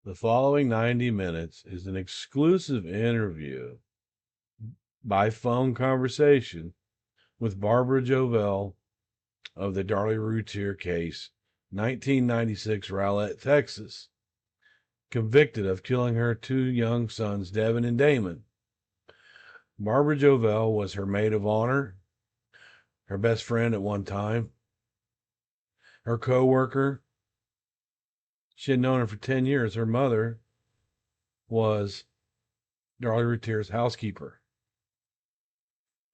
The following 90 minutes is an exclusive interview by phone conversation with Barbara Jovel of the Darlie Routier case, 1996 Rowlett, Texas, convicted of killing her two young sons, Devin and Damon. Barbara Jovel was her maid of honor, her best friend at one time, her co-worker. She had known her for 10 years. Her mother was Darlie Routier's housekeeper.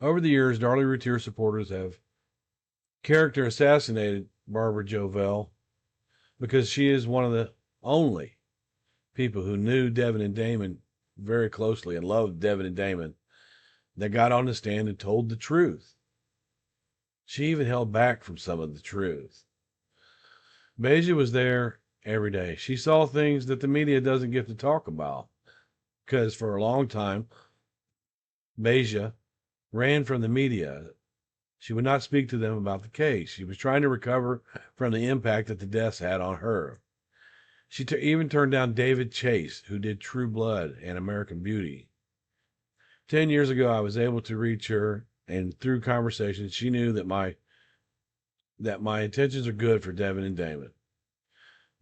Over the years, Darlie Routier supporters have character assassinated Barbara Jovel because she is one of the only people who knew Devin and Damon very closely and loved Devin and Damon that got on the stand and told the truth. She even held back from some of the truth. Basia was there every day. She saw things that the media doesn't get to talk about because for a long time, Basia ran from the media. She would not speak to them about the case. She was trying to recover from the impact that the deaths had on her. She even turned down David Chase, who did True Blood and American Beauty. 10 years ago, I was able to reach her, and through conversations, she knew that my intentions are good for Devin and Damon.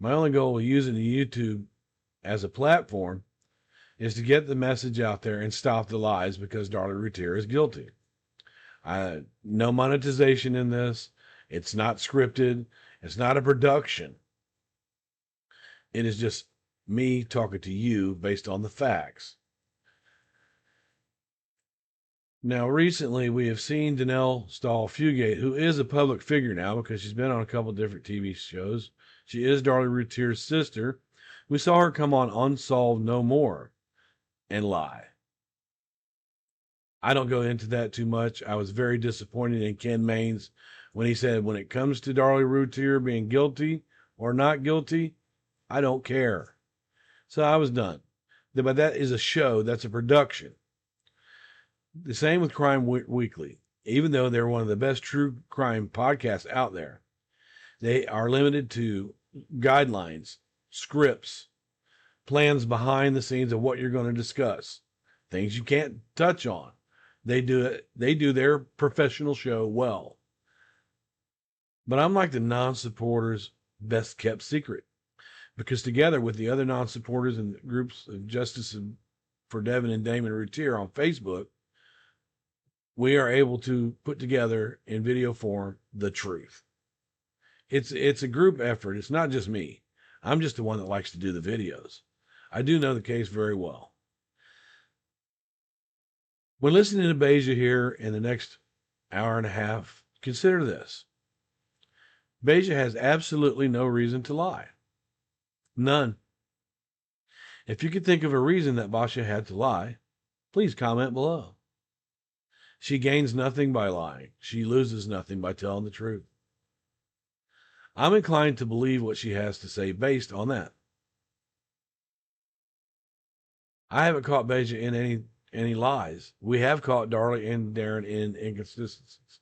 My only goal with using the YouTube as a platform is to get the message out there and stop the lies because Darlie Routier is guilty. No monetization in this. It's not scripted. It's not a production. It is just me talking to you based on the facts. Now, recently, we have seen Danelle Stahl-Fugate, who is a public figure now because she's been on a couple different TV shows. She is Darlie Routier's sister. We saw her come on Unsolved No More and lie. I don't go into that too much. I was very disappointed in Ken Maines when he said, when it comes to Darlie Routier being guilty or not guilty, I don't care. So I was done. But that is a show. That's a production. The same with Crime Weekly. Even though they're one of the best true crime podcasts out there, they are limited to guidelines, scripts, plans behind the scenes of what you're going to discuss, things you can't touch on. They do their professional show well. But I'm like the non-supporters' best kept secret, because together with the other non-supporters and groups of Justice for Devin and Damon Routier on Facebook, we are able to put together in video form the truth. It's a group effort. It's not just me. I'm just the one that likes to do the videos. I do know the case very well. When listening to Basia here in the next hour and a half, consider this. Basia has absolutely no reason to lie. None. If you could think of a reason that Basia had to lie, please comment below. She gains nothing by lying. She loses nothing by telling the truth. I'm inclined to believe what she has to say based on that. I haven't caught Basia in any lies. We have caught Darlie and Darren in inconsistencies.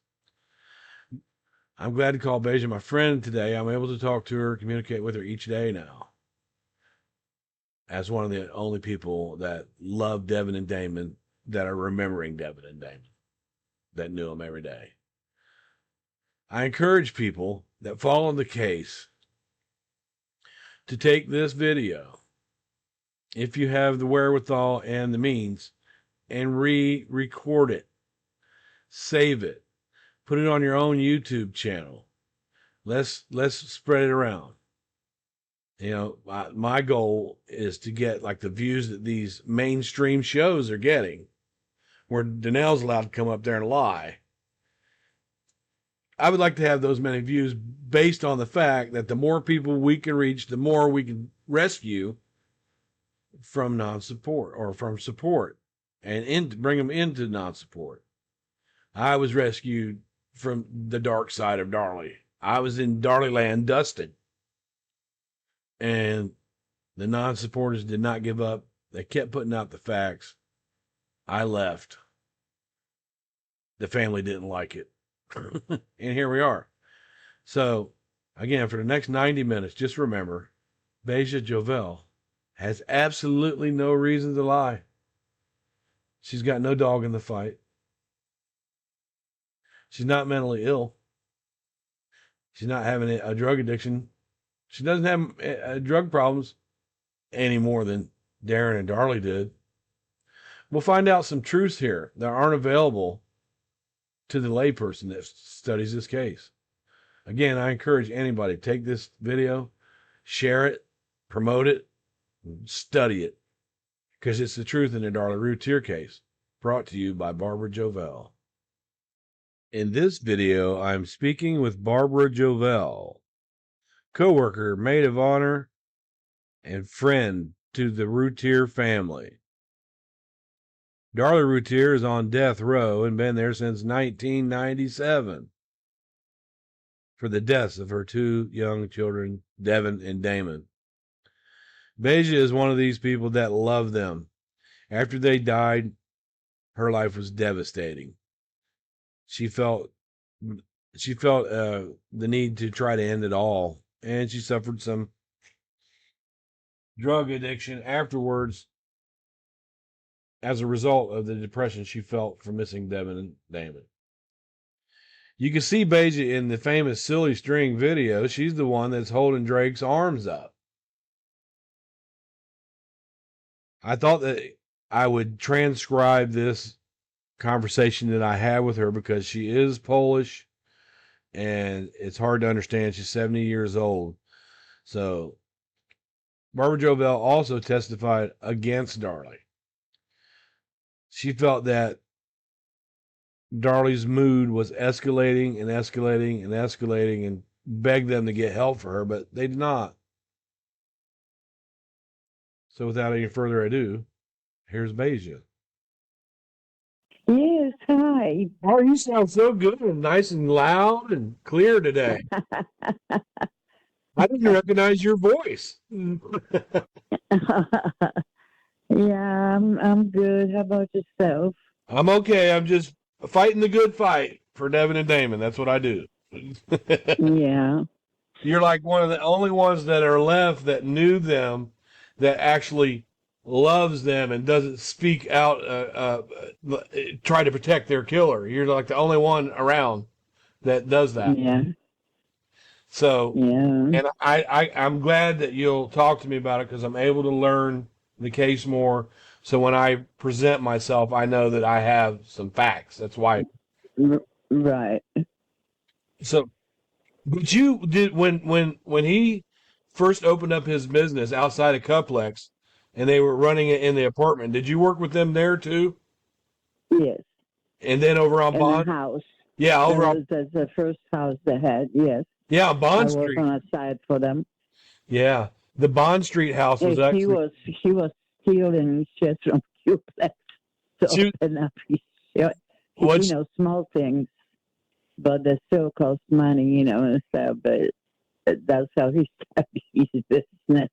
I'm glad to call Basia my friend today. I'm able to talk to her, communicate with her each day now. As one of the only people that love Devin and Damon, that are remembering Devin and Damon, that knew them every day. I encourage people that follow the case to take this video, if you have the wherewithal and the means, and re-record it, save it, put it on your own YouTube channel. Let's spread it around. You know, my goal is to get like the views that these mainstream shows are getting, where Danelle's allowed to come up there and lie. I would like to have those many views based on the fact that the more people we can reach, the more we can rescue from non-support or from support and bring them into non-support. I was rescued from the dark side of Darlie. I was in Darlie land dusted. And the non-supporters did not give up. They kept putting out the facts. I left. The family didn't like it. And here we are. So, again, for the next 90 minutes, just remember, Basia Jovel has absolutely no reason to lie. She's got no dog in the fight. She's not mentally ill. She's not having a drug addiction. She doesn't have drug problems any more than Darren and Darlie did. We'll find out some truths here that aren't available to the layperson that studies this case. Again, I encourage anybody to take this video, share it, promote it, study it, because it's the truth in the Darlie Routier case, brought to you by Barbara Jovel. In this video, I'm speaking with Barbara Jovel, co-worker, maid of honor, and friend to the Routier family. Darlie Routier is on death row and been there since 1997 for the deaths of her two young children, Devin and Damon. Basia is one of these people that love them. After they died, her life was devastating. She felt the need to try to end it all, and she suffered some drug addiction afterwards as a result of the depression she felt from missing Devin and Damon. You can see Basia in the famous Silly String video. She's the one that's holding Drake's arms up. I thought that I would transcribe this conversation that I had with her because she is Polish and it's hard to understand. She's 70 years old. So Barbara Jovel also testified against Darlie. She felt that Darlie's mood was escalating and escalating and escalating and begged them to get help for her, but they did not. So without any further ado, here's Basia. Yes, hi. Oh, you sound so good and nice and loud and clear today. I didn't recognize your voice. Yeah, I'm good. How about yourself? I'm okay. I'm just fighting the good fight for Devin and Damon. That's what I do. Yeah. You're like one of the only ones that are left that knew them, that actually loves them and doesn't speak out, try to protect their killer. You're like the only one around that does that. Yeah. So, Yeah. and I'm glad that you'll talk to me about it because I'm able to learn the case more. So when I present myself, I know that I have some facts. That's why. Right. So, but you did when he first opened up his business outside of Cuplex, and they were running it in the apartment. Did you work with them there too? Yes. And then over on In Bond, the house. yeah, over on That's the first house they had. Yes. yeah, I Bond worked Street. on a side for them. Yeah, the Bond Street house was actually. He was stealing shit from Cuplex to She, open up his shit. what's, Small things, but they still cost money, and stuff. But that's how he started his business.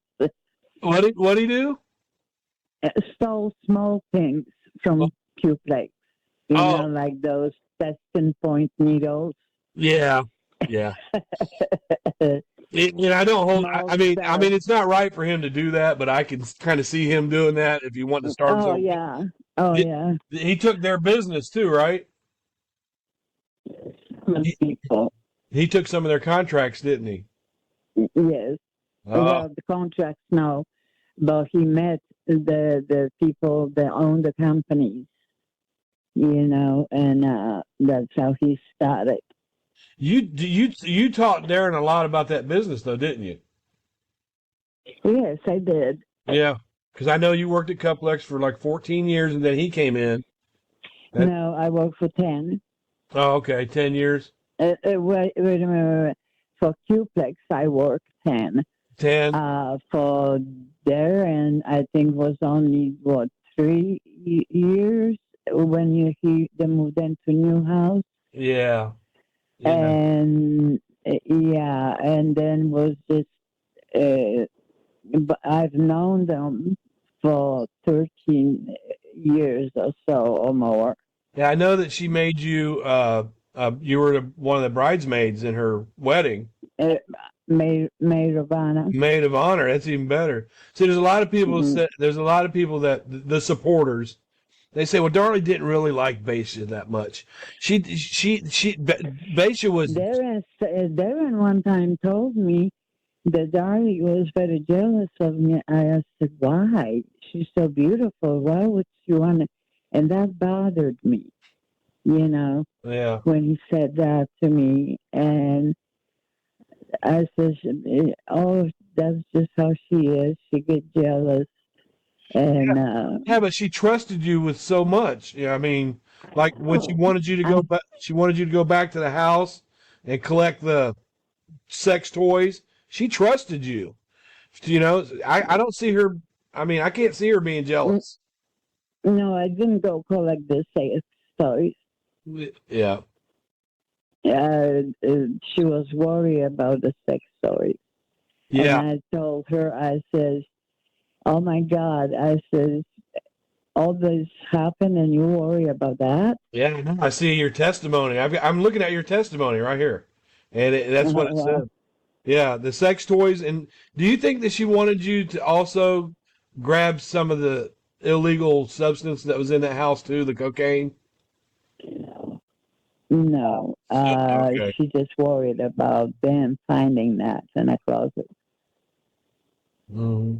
what he do? Stole small things from Cuplex, like those testing point needles. Yeah, yeah. I don't hold. I mean, it's not right for him to do that, but I can kind of see him doing that if you want to start. Oh yeah, yeah. He took their business too, right? People. He took some of their contracts, didn't he? Yes. Well, the contracts no, but he met the people that own the companies, and that's how he started. You taught Darren a lot about that business, though, didn't you? Yes, I did. Yeah, because I know you worked at Cuplex for like 14 years, and then he came in. No, I worked for 10. Oh, okay, 10 years. Wait a minute. For Cuplex, I worked 10. 10. For Darren, I think was only 3 years when they moved into new house. Yeah. And and then was just I've known them for 13 years or so or more. Yeah, I know that she made you. You were one of the bridesmaids in her wedding. maid of honor. Maid of honor. That's even better. See, there's a lot of people. There's a lot of people that the supporters. They say, well, Darlie didn't really like Basia that much. Basia was. Darren one time told me that Darlie was very jealous of me. I asked, why? She's so beautiful. Why would she want to? And that bothered me, Yeah. when he said that to me. And I said, oh, that's just how she is. She gets jealous. And Yeah, but she trusted you with so much. Yeah, I mean, like when she wanted you to go back, she wanted you to go back to the house and collect the sex toys. She trusted you. I don't see her. I mean, I can't see her being jealous. No, I didn't go collect the sex toys. Yeah. She was worried about the sex toys. Yeah. And I told her, I said, oh my God, I said, all this happened and you worry about that? Yeah, I see your testimony. I'm looking at your testimony right here, and that's what it said. Yeah, the sex toys. And do you think that she wanted you to also grab some of the illegal substance that was in that house too, the cocaine? No. Okay. She just worried about them finding that in a closet. Hmm.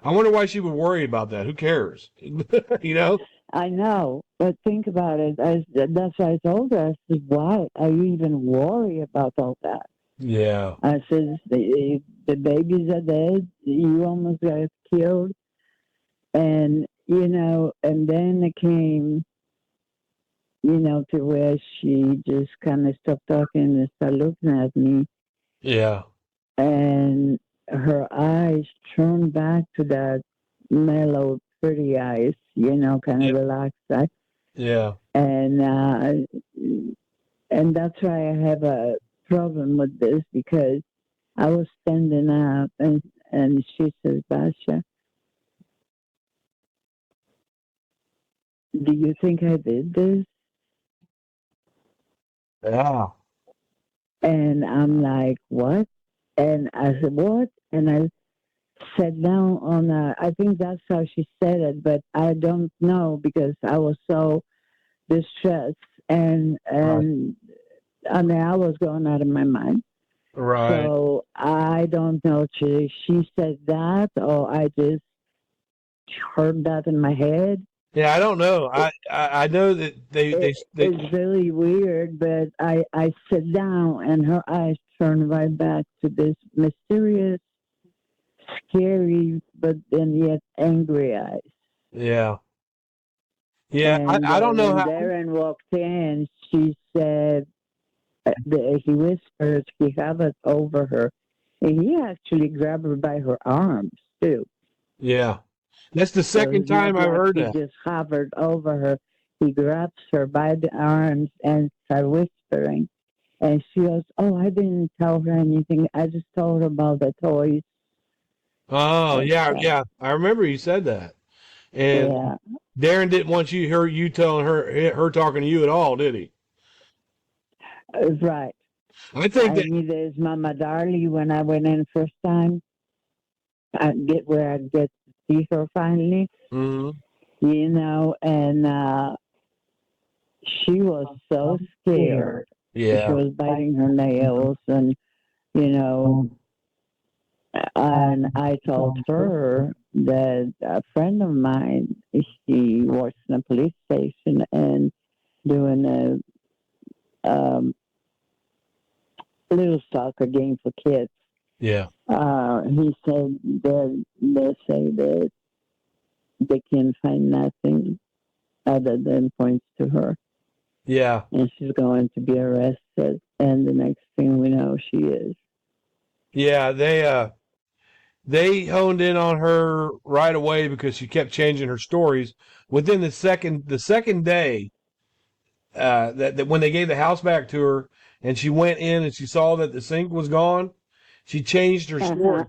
I wonder why she would worry about that. Who cares? I know, but think about it. That's why I told her, I said, why are you even worried about all that? Yeah. I said, the babies are dead. You almost got killed. And, and then it came, to where she just kind of stopped talking and started looking at me. Yeah. And her eyes turned back to that mellow, pretty eyes, kind of relaxed eyes. Yeah. And that's why I have a problem with this, because I was standing up and she says, Basia, do you think I did this? Yeah. And I'm like, what? And I said, what? And I sat down on I think that's how she said it, but I don't know, because I was so distressed and I mean, I was going out of my mind. Right. So I don't know if she said that or I just heard that in my head. Yeah, I don't know. I know that they it's really weird, but I sit down and her eyes turn right back to this mysterious, scary, but then yet angry eyes. Yeah. Yeah, And I don't know when how. Darren walked in, she said, he whispered, he hovered over her. And he actually grabbed her by her arms, too. Yeah. That's the So second it's not time I've like heard he that. just hovered over her. He grabs her by the arms and started whispering. And she goes, oh, I didn't tell her anything. I just told her about the toys. Oh, and yeah, stuff." yeah. I remember you said that. And Yeah, Darren didn't want you telling her talking to you at all, did he? right. I think I that. knew there's Mama Darlie when I went in first time. I get to see her finally, Mhm. and she was so scared. She Yeah. was biting her nails, and you know, and I told her that a friend of mine, he works in a police station and doing a little soccer game for kids. Yeah. He said that they say that they can find nothing other than points to her. Yeah. And she's going to be arrested. And the next thing we know, she is. Yeah, they honed in on her right away because she kept changing her stories. Within the second day, that when they gave the house back to her and she went in and she saw that the sink was gone, she changed her story.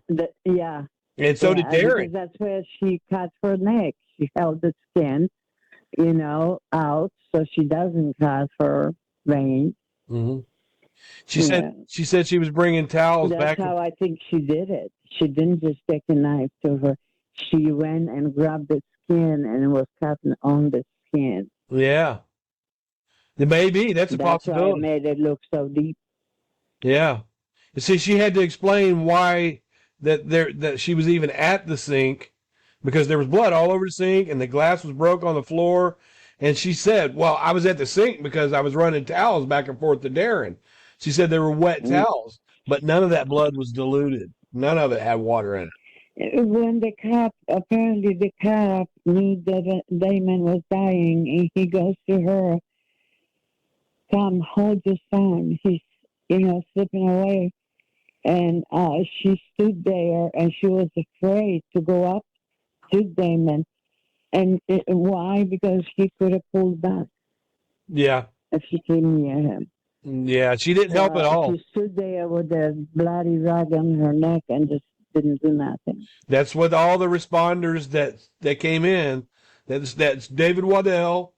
Yeah. And so did Yeah, because Darren. that's where she cut her neck. She held the skin, out so she doesn't cut her vein. Hmm. She said she was bringing towels That's back. how I think she did it. She didn't just take a knife to her. She went and grabbed the skin and was cutting on the skin. Yeah. Maybe. That's a That's why it possibility. made it look so deep. Yeah. You see, she had to explain why that she was even at the sink because there was blood all over the sink and the glass was broke on the floor. And she said, "Well, I was at the sink because I was running towels back and forth to Darren." She said there were wet towels, but none of that blood was diluted. None of it had water in it. When apparently the cop knew that Damon was dying, and he goes to her, "Come, hold your son. He's, slipping away." And she stood there, and she was afraid to go up to Damon. And why? Because he could have pulled back. Yeah. If she came near him. Yeah, she didn't help at all. She stood there with a bloody rag on her neck and just didn't do nothing. That's what all the responders that came in. That's David Waddell,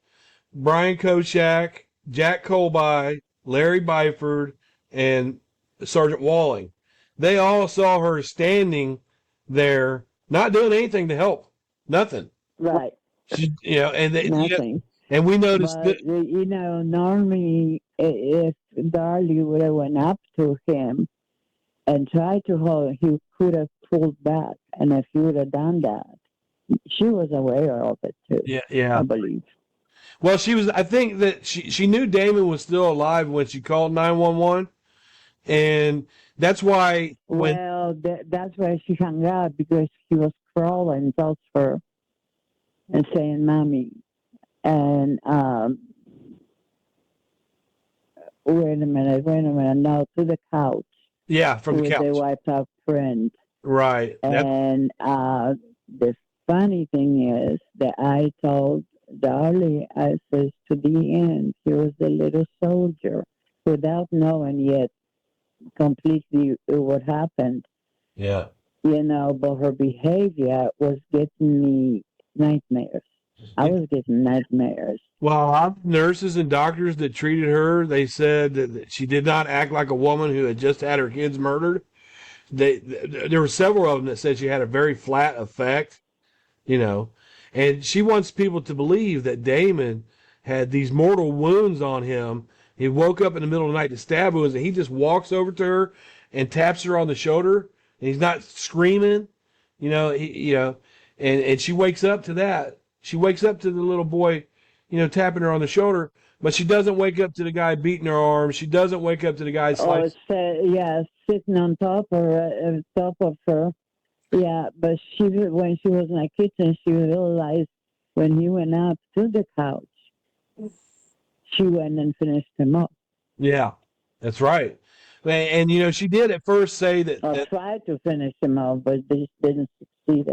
Brian Koschak, Jack Colby, Larry Byford, and Sergeant Walling. They all saw her standing there, not doing anything to help. Nothing. Right. She, nothing. And we noticed but, that. Normally, if Darlie would have went up to him and tried to hold, he could have pulled back. And if he would have done that, she was aware of it too. Yeah. I believe. Well, I think that she knew Damon was still alive when she called 911. And that's why that's why she hung up, because he was crawling towards her and saying, "Mommy." And wait a minute, no, to the couch. Yeah, from the couch. With the wiped out print. Right. And the funny thing is that I told Darlie, I says, to the end, he was a little soldier without knowing yet completely what happened. Yeah. But her behavior was getting me nightmares. I was getting nightmares. Well, nurses and doctors that treated her, they said that she did not act like a woman who had just had her kids murdered. There were several of them that said she had a very flat effect, and she wants people to believe that Damon had these mortal wounds on him. He woke up in the middle of the night to stab wounds, and he just walks over to her and taps her on the shoulder, and he's not screaming, and she wakes up to that. She wakes up to the little boy, tapping her on the shoulder, but she doesn't wake up to the guy beating her arm. She doesn't wake up to the guy slicing. Sitting on top of her. Yeah, but when she was in the kitchen, she realized when he went up to the couch, she went and finished him up. Yeah, that's right. And she did at first say that tried to finish him off, but they didn't succeed.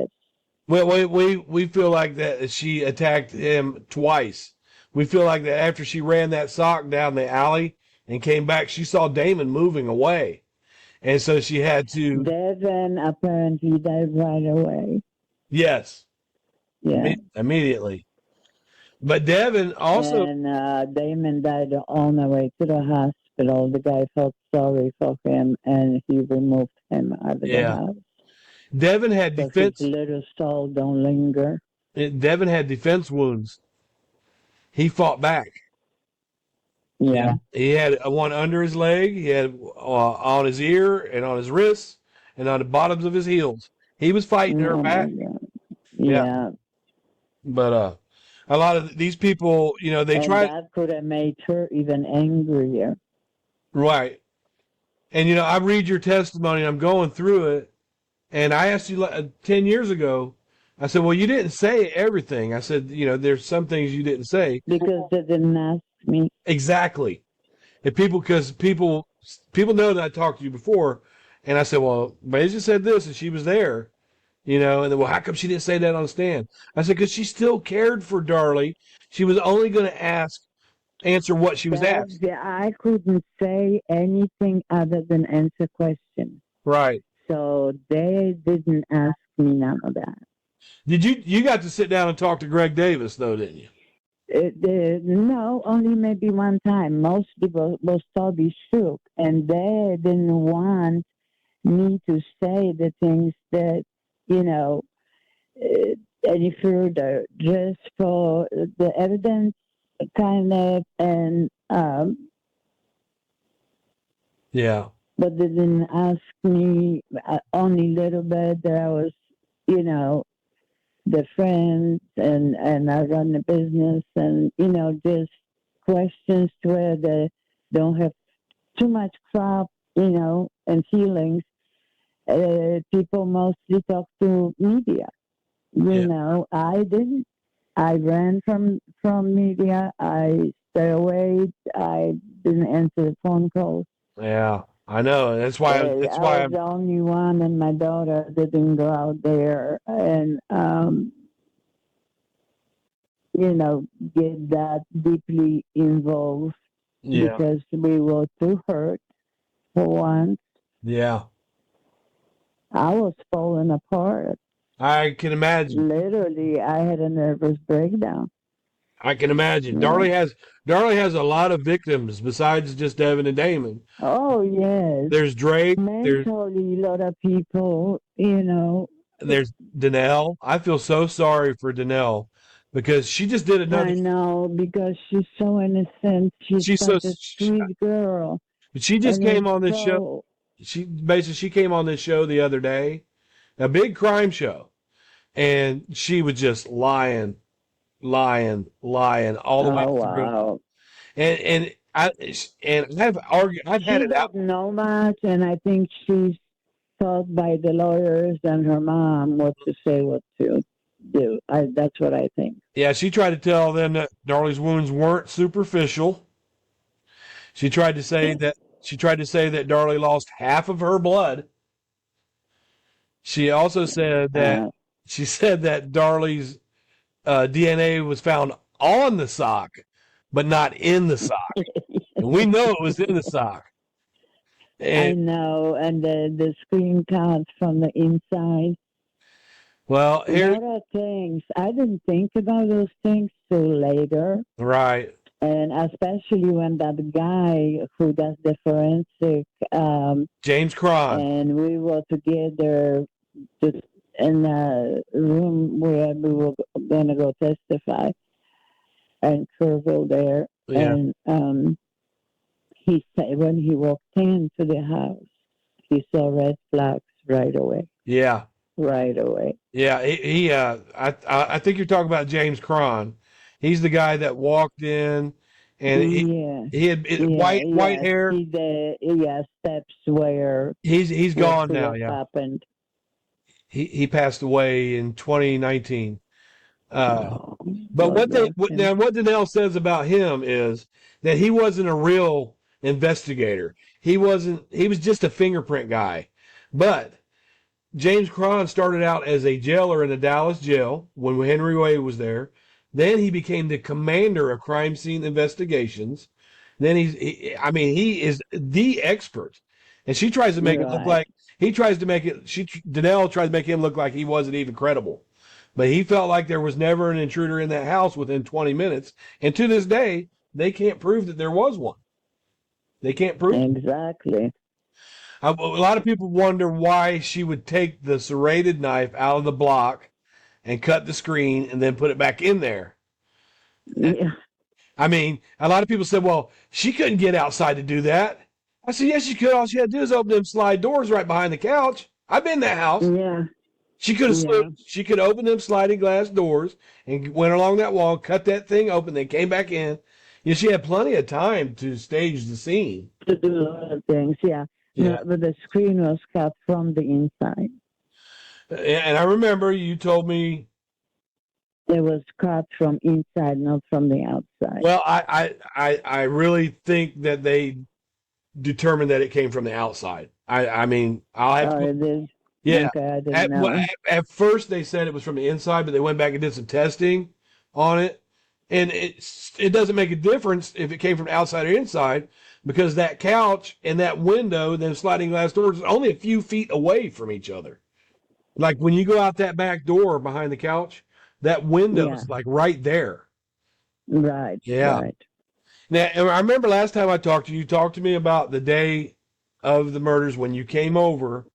Well, we feel like that she attacked him twice. We feel like that after she ran that sock down the alley and came back, she saw Damon moving away. And so she had to... Devin apparently died right away. Yes. Yeah. Immediately. But Devin also... And Damon died on the way to the hospital. The guy felt sorry for him, and he removed him out of the house. Devin had defense. Little soul don't linger. Devin had defense wounds. He fought back. Yeah. He had one under his leg. He had on his ear and on his wrists and on the bottoms of his heels. He was fighting her back. Yeah. But a lot of these people, they tried. That could have made her even angrier. Right. And I read your testimony. I'm going through it. And I asked you 10 years ago, I said, well, you didn't say everything. I said, there's some things you didn't say. Because they didn't ask me. Exactly. And because people know that I talked to you before. And I said, well, Basia said this and she was there, and then, well, how come she didn't say that on the stand? I said, because she still cared for Darlie. She was only going to answer what she was asked. I couldn't say anything other than answer questions. Right. So they didn't ask me none of that. Did you got to sit down and talk to Greg Davis though, didn't you? No, only maybe one time. Most people was totally shook, and they didn't want me to say the things that, you know, uh, any further, just for the evidence, kind of, and Yeah. but they didn't ask me only a little bit. That I was, you know, the friends, and I run the business, and just questions where they don't have too much crap, and feelings. People mostly talk to media. Yeah. I didn't. I ran from media. I stay away. I didn't answer the phone calls. Yeah. I know. That's I why was I'm the only one, and my daughter didn't go out there and get that deeply involved yeah. because we were too hurt for once. Yeah. I was falling apart. I can imagine. Literally, I had a nervous breakdown. I can imagine. Yeah. Darlie has a lot of victims besides just Evan and Damon. Oh, yes. There's Drake, Mentally, a lot of people. there's Danelle. I feel so sorry for Danelle because she just did another I know because she's so innocent. She's she's so such a sweet girl. she just And it's came on this show. so, She came on this show the other day, a big crime show, and she was just lying all the way oh, through. wow. I've had She it out. doesn't know much, and I think she's taught by the lawyers and her mom what to say, what to do. That's what I think. Yeah, she tried to tell them that Darlie's wounds weren't superficial. She tried to say that Darlie lost half of her blood. She also said that Uh, Darlie's DNA was found on the sock, but not in the sock. And we know it was in the sock. I And know, and the screen counts from the inside. well, A lot of things. I didn't think about those things till later. right, And especially when that guy who does the forensic, James Cron. and we were together just in a room where we were going to go testify, and Kerrville there. Yeah, And he said when he walked into the house, he saw red flags right away. yeah, Right away. yeah. I think you're talking about James Cron. He's the guy that walked in, and Yeah. he had Yeah. white Yes. hair. See the steps where He's what gone could now. have Yeah, happened. he passed away in 2019. Oh, But God bless him. what Danelle says about him is that he wasn't a real investigator. He wasn't. He was just a fingerprint guy. But James Cron started out as a jailer in the Dallas jail when Henry Wade was there. Then he became the commander of crime scene investigations. Then I mean, he is the expert. And she tries to make it look Right. like he tries to make it. Danelle tries to make him look like he wasn't even credible. But he felt like there was never an intruder in that house within 20 minutes. And to this day, they can't prove that there was one. They can't prove it. Exactly. A lot of people wonder why she would take the serrated knife out of the block and cut the screen and then put it back in there. Yeah. I mean, a lot of people said, well, she couldn't get outside to do that. I said, yes, she could. All she had to do is open them slide doors right behind the couch. I've been in that house. Yeah. She could have Yeah. she could open them sliding glass doors and went along that wall, cut that thing open, then came back in. You know, she had plenty of time to stage the scene. To do a lot of things. Yeah. Yeah. No, but the screen was cut from the inside. And I remember you told me, It was cut from inside, not from the outside. well, I really think that they determined that it came from the outside. I mean, I'll have Oh, to, it is. yeah. Okay, I didn't know. At first they said it was from the inside, but they went back and did some testing on it. And it doesn't make a difference if it came from outside or inside because that couch and that window, them sliding glass doors, is only a few feet away from each other. Like when you go out that back door behind the couch, that window Yeah. is like right there. Right. Yeah. Right. Now, and I remember last time I talked to you, you talked to me about the day of the murders when you came over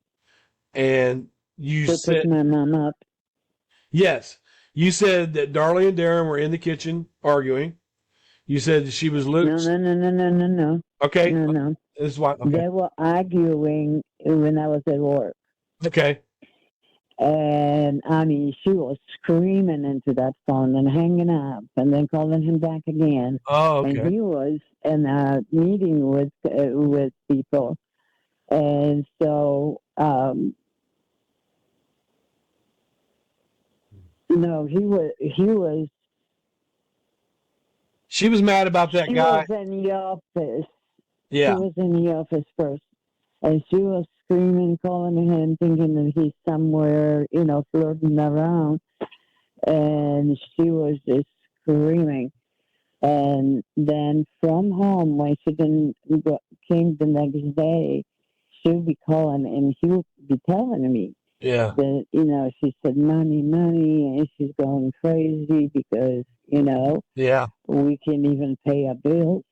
and you To pick said, my mom up. yes, you said that Darlie and Darren were in the kitchen arguing. You said that she was No, no, no, no, no, no, no. okay. No, no. This is why. Okay. They were arguing when I was at work. Okay. And I mean, she was screaming into that phone and hanging up and then calling him back again. Oh, And okay. he was in a meeting with people. And so, no, he was, She was mad about that she guy. was in the office. She Yeah. was in the office first. And she was screaming, calling him, thinking that he's somewhere, flirting around. And she was just screaming. And then from home, when she came the next day, she would be calling and he would be telling me Yeah. that, she said, money, money, and she's going crazy because, Yeah. we can't even pay our bills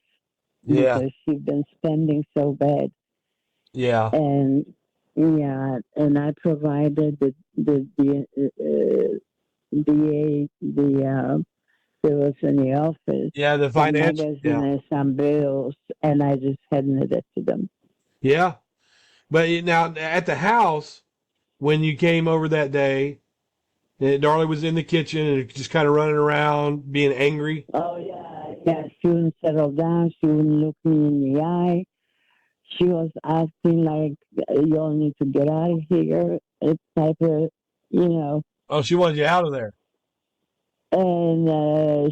Yeah. because she's been spending so bad. Yeah. And yeah, and I provided the it was in the office, Yeah. The some financial. magazine Yeah. and some bills, and I just handed it to them. Yeah. But now at the house, when you came over that day, Darlie was in the kitchen and just kind of running around being angry. Oh yeah, yeah. She wouldn't settle down. She wouldn't look me in the eye. She was acting like you all need to get out of here. It's type of, you know. Oh, she wanted you out of there. And yeah,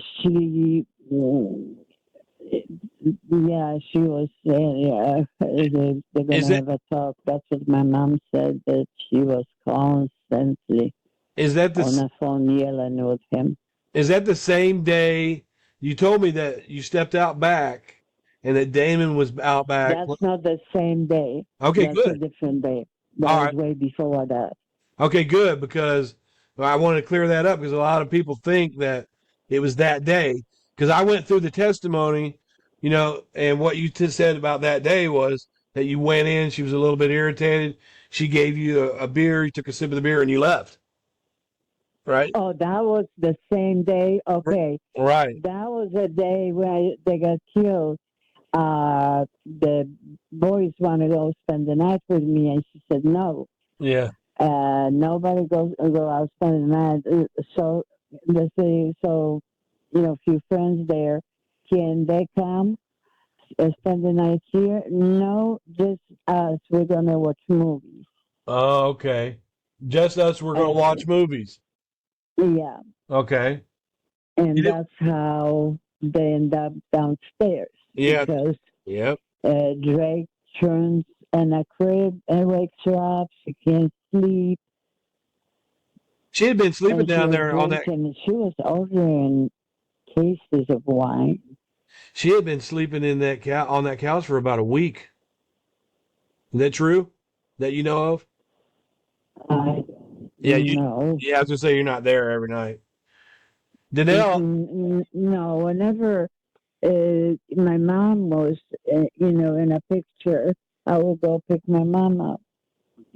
she was saying, yeah, they're Is gonna that have a talk. That's what my mom said. That she was constantly is that on the the phone yelling with him. is that the same day you told me that you stepped out back and that Damon was out back? That's not the same day. Okay, That's a good. different day. That All was right. way before that. Okay, good because I wanted to clear that up because a lot of people think that it was that day because I went through the testimony, and what you said about that day was that you went in, she was a little bit irritated, she gave you a beer, you took a sip of the beer and you left, right? Oh, that was the same day. Okay, Right. that was the day where they got killed. The boys want to go spend the night with me, and she said no. Yeah. Nobody go out spend the night. So they say, so a few friends there. Can they come spend the night here? No, just us. We're gonna watch movies. Oh, okay. Just us, we're going to watch And movies. yeah, Okay. You and did, that's how they end up downstairs yeah. because Yep. Drake turns in a crib and wakes her up. She can't sleep, She had been sleeping and she down was there on that. drinking. She was ordering cases of wine. She had been sleeping in that on that couch for about a week. Is that true? That you know of? I Yeah, no, yeah, I was gonna say you're not there every night. Danelle, no. Whenever my mom was, in a picture, I would go pick my mom up.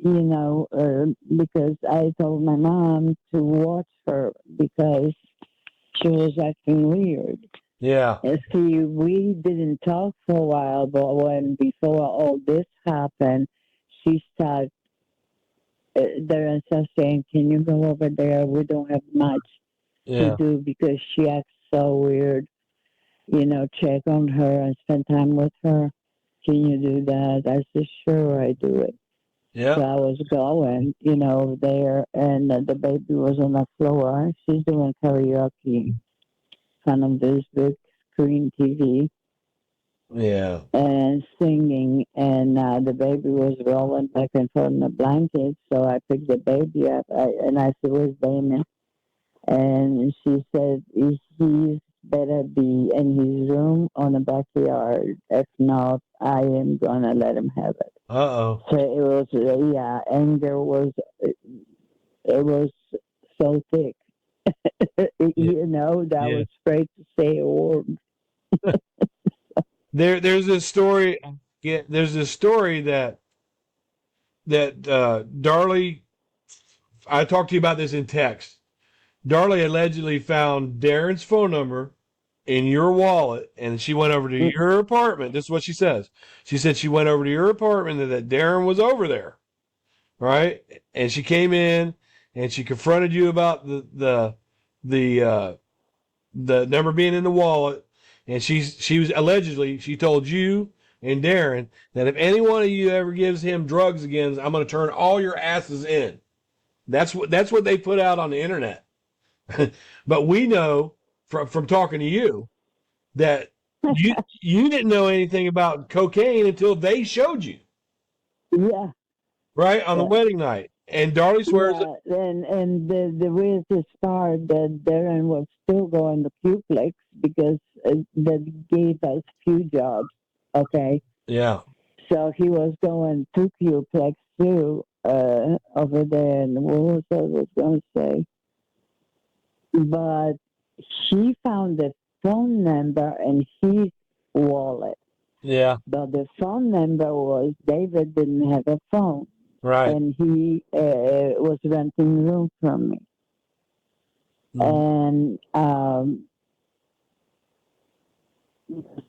Because I told my mom to watch her because she was acting weird. yeah, And see, we didn't talk for a while, but before all this happened, she started there and started saying, "Can you go over there? We don't have much to yeah, do because she acts so weird. Check on her and spend time with her. Can you do that?" I said, "Sure, I do it." yeah, So I was going, there, and the baby was on the floor. She's doing karaoke in front of this big screen TV yeah, and singing, and the baby was rolling back and forth in the blanket. So I picked the baby up, and I said, "Where's Damon?" And she said, "He's better be in his room on the backyard. If not, I am gonna let him have it." uh-oh, So it was, yeah, anger was, it was so thick. You know, that Yeah. was afraid to say a word. There's this story. Yeah, there's this story that Darlie. I talked to you about this in text. Darlie allegedly found Darren's phone number in your wallet, and she went over to Mm, your apartment. This is what she says. She said she went over to your apartment and that Darren was over there, right? And she came in and she confronted you about the the number being in the wallet, and she was allegedly she told you and Darren that if any one of you ever gives him drugs again, I'm going to turn all your asses in. That's what they put out on the internet. But we know from talking to you that you didn't know anything about cocaine until they showed you, yeah, right, on the yeah. wedding night. And Darlie swears, Yeah, and the weirdest part that Darren was still going to Qplex because that gave us few jobs. Okay, yeah, so he was going to Qplex too over there, and what was I was going to say? But she found the phone number in his wallet. yeah, But the phone number was David didn't have a phone, right, and he was renting room from me. mhm, And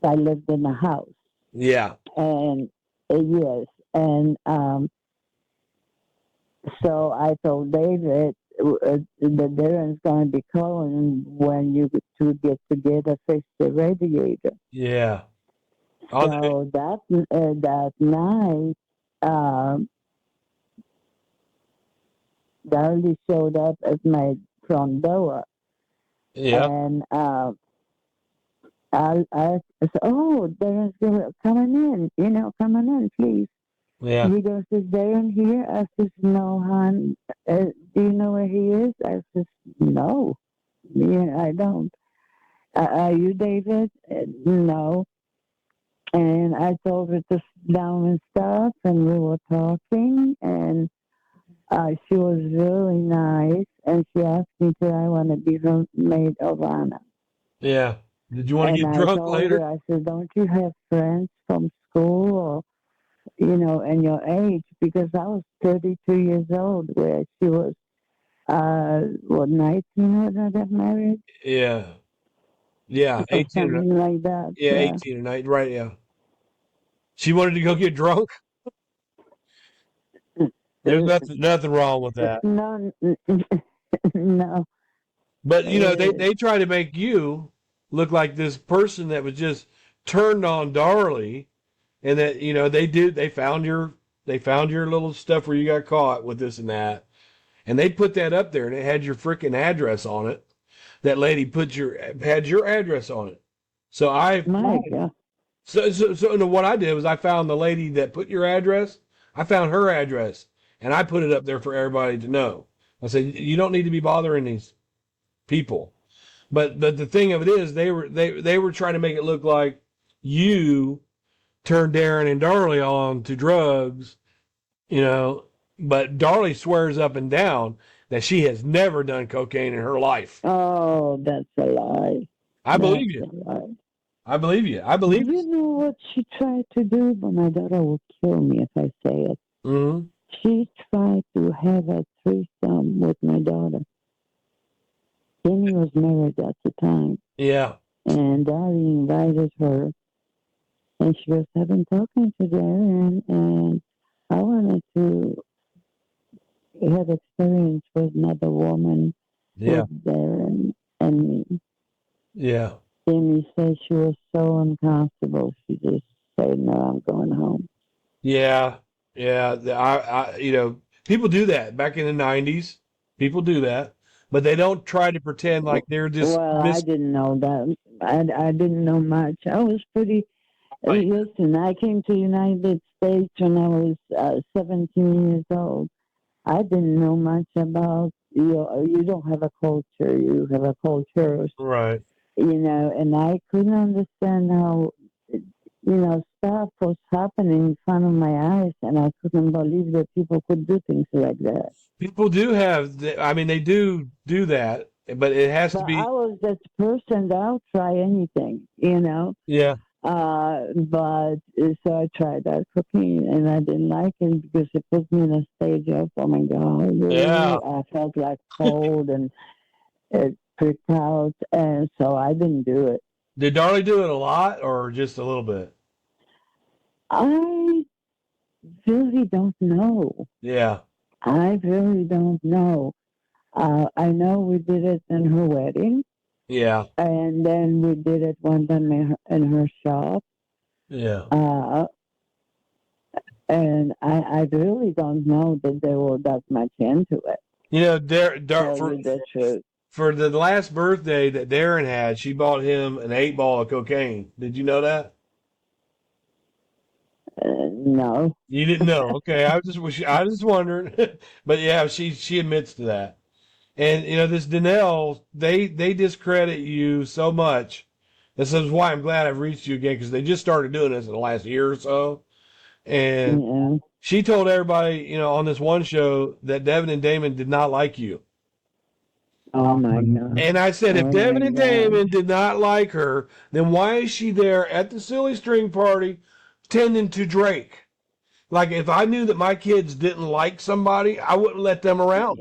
I lived in a house, yeah, and yes, and so I told David that Darren's going to be calling when you two get together, fix the radiator. yeah. So that night, um, Darlie showed up at my front door, Yeah, and I said, "Oh, Darren's coming in, coming in, please." yeah, He goes, "Is Darren here?" I says, "No, hon. Do you know where he is?" I says, "No, yeah, I don't." Are you David? No. And I told her to sit down and stuff, and we were talking, and she was really nice, and she asked me, "Do I want to be her maid of honor?" yeah. Did you want to And get I drunk told her, later? I said, "Don't you have friends from school or and your age?" Because I was 32 years old, where she was, 19 when I got married, Yeah, yeah. or 18 or something like that. yeah, Yeah. 18 or 9. Right, yeah. She wanted to go get drunk. There's Uh, nothing wrong with that. no, no. But Uh, they try to make you look like this person that was just turned on Darlie, and that they found your little stuff where you got caught with this and that, and they put that up there, and it had your freaking address on it. That lady had your address on it. So I my God. no, what I did was I found the lady that put your address. I found her address, and I put it up there for everybody to know. I said you don't need to be bothering these people. But the thing of it is, they were trying to make it look like you turned Darren and Darlie on to drugs, you know. But Darlie swears up and down that she has never done cocaine in her life. Oh, that's a lie. I That's believe you. a lie. I believe you. I Do believe you it. know what she tried to do? But my daughter will kill me if I say it. Mm-hmm. She tried to have a threesome with my daughter. Kenny was married at the time, Yeah. and Darlie invited her, and she goes, "I've been talking to Darren, and I wanted to have experience with another woman Yeah. with Darren and me." Yeah. Jamie said she was so uncomfortable. She just said, "No, I'm going home." Yeah. Yeah. People do that back in the 90s. People do that, but they don't try to pretend like they're just Well, I didn't know that. I didn't know much. I was pretty. right. Listen, I came to the United States when I was 17 years old. I didn't know much about you don't have a culture. You have a culture, Right. and I couldn't understand how stuff was happening in front of my eyes, and I couldn't believe that people could do things like that. People do have, I mean, they do that. but it has to But I be. was that person that I'll try anything, you know. Yeah, But so I tried that cooking and I didn't like it because it put me in a stage of, oh my God, yeah. I felt like cold and it freaked out. And so I didn't do it. Did Darlie do it a lot or just a little bit? I really don't know. Yeah, I really don't know. I know we did it in her wedding, yeah, and then we did it one time in her shop. yeah. Uh, and I really don't know that they were that much into it. You know, Tell you the truth. for the last birthday that Darren had, she bought him an 8 ball of cocaine. Did you know that? No. You didn't know. Okay, I was just wondering. But yeah, she admits to that. And you know, this Danelle, they discredit you so much. This is why I'm glad I've reached you again because they just started doing this in the last year or so. And Yeah. she told everybody, you know, on this one show that Devin and Damon did not like you. Oh my God. And I said, if Oh my Devin and God. Damon did not like her, then why is she there at the silly string party tending to Drake? Like, if I knew that my kids didn't like somebody, I wouldn't let them around.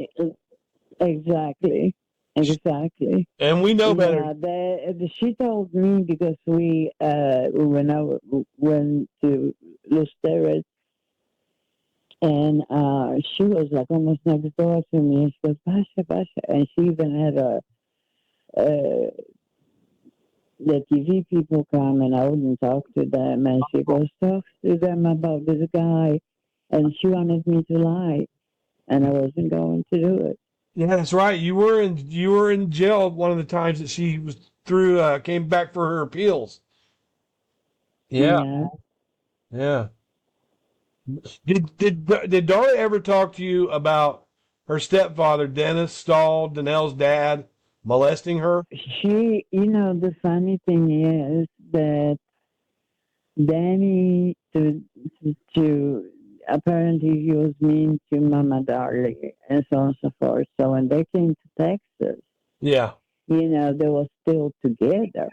Exactly. Exactly. And we know better. Yeah, she told me because when I went to Los Terres, and she was like almost next door to me. And she goes, Basha, Basha. And she even had uh, the TV people come and I wouldn't talk to them. And she goes, talk to them about this guy. And she wanted me to lie. And I wasn't going to do it. Yeah, that's right. You were in jail one of the times that she was through came back for her appeals. Yeah, Yeah. yeah. Did Darlie ever talk to you about her stepfather, Dennis Stahl, Danelle's dad, molesting her? The funny thing is that Danny to apparently he was mean to Mama Darlie and so on and so forth. So when they came to Texas, Yeah. they were still together.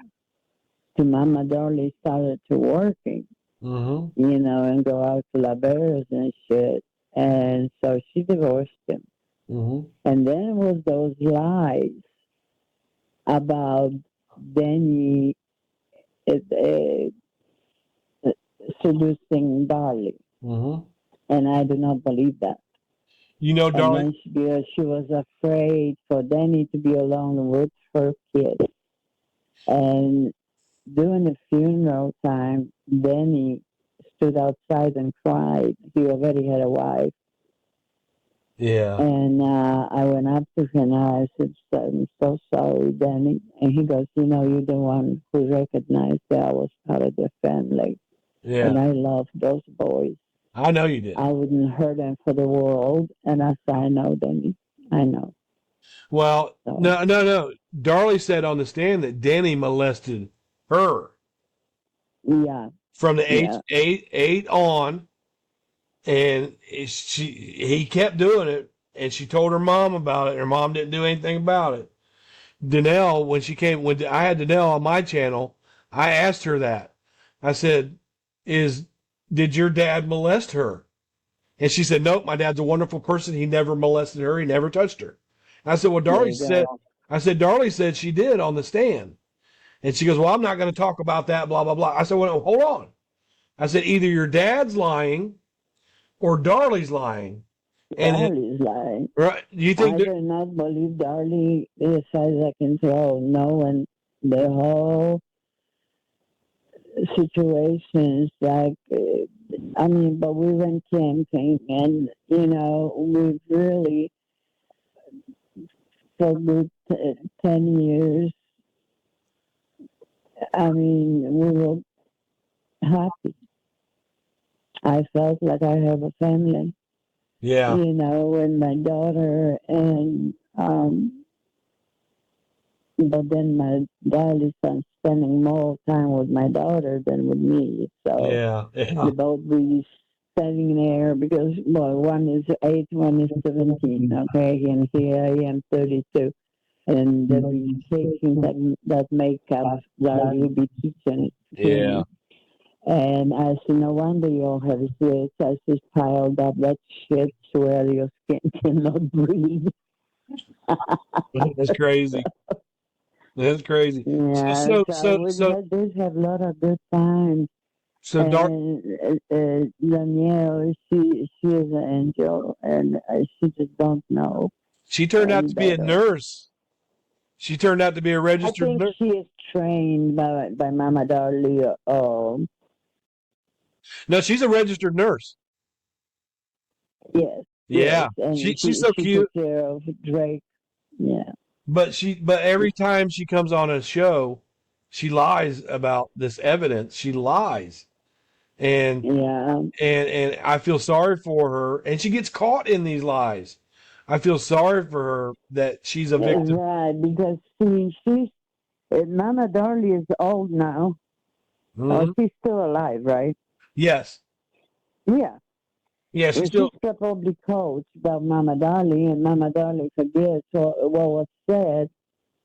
To Mama Darlie started to working, Mm-hmm. and go out to La Bears and shit. And so she divorced him. Mm-hmm. And then it was those lies about Danny seducing Darlie. Mm-hmm. And I do not believe that. You know, And Darlie. then she was afraid for Danny to be alone with her kid. And during the funeral time, Danny stood outside and cried. He already had a wife. Yeah. And I went up to him and I said, I'm so sorry, Danny. And he goes, you're the one who recognized that I was part of the family. Yeah. And I love those boys. I know you did. I wouldn't hurt them for the world. And I said, I know, Danny. I know. Well, So, no, no, no. Darlie said on the stand that Danny molested her yeah, from the age yeah. eight on, and he kept doing it, and she told her mom about it. Her mom didn't do anything about it. Danelle, when I had Danelle on my channel, I asked her that. I said, "Is did your dad molest her?" And she said, "Nope, my dad's a wonderful person. He never molested her. He never touched her." I said, "Well, There Darlie you said." go. I said, "Darlie said she did on the stand." And she goes, "Well, I'm not going to talk about that. Blah blah blah." I said, "Well, hold on." I said, "Either your dad's lying or Darlie's lying." And Darlie's lying. right, you think I that? do not believe Darlie as far as I can tell. No, and the whole situations like, but we went camping and, we've really, for good 10 years, we were happy. I felt like I have a family, Yeah, with my daughter and, but then my dad is spending more time with my daughter than with me. So yeah, the yeah, both be standing there because, well, one is 8, one is 17, okay? And here I am 32. and the vacation that makeup that you'll be teaching it to Yeah. me. And I said, no wonder you all have this. I just piled up that shit where your skin cannot breathe. That's crazy. That's crazy. Yeah, So, so so, we so, did have a lot of good times. so, Dar- And Danielle, she is an angel, and she just don't know she turned out any to be a better. nurse. She turned out to be a I registered think nurse. she is trained by Mama Darlie. No, she's a registered nurse. Yes, yes, Yeah, and she's so she took cute. care of Drake. Yeah, But every time she comes on a show, she lies about this evidence. She lies, and yeah, and I feel sorry for her. And she gets caught in these lies. I feel sorry for her that she's a victim. right. Because she's Mama Darlie is old now. Oh, Hmm. she's still alive, right? Yes, Yeah. yeah, she's Well, she's still. probably coached by Mama Darlie, and Mama Darlie forgets what was said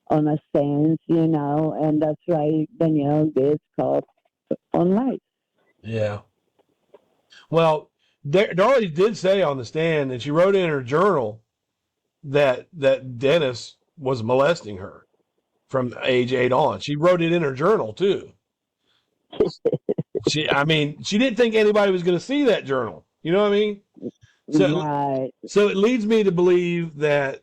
on a sense, and that's why Danielle gets caught on life. Yeah. Well, Darlie did say on the stand, and she wrote in her journal that Dennis was molesting her from age 8 on. She wrote it in her journal too. I mean, she didn't think anybody was going to see that journal. You know what I mean? So, Right. so it leads me to believe that,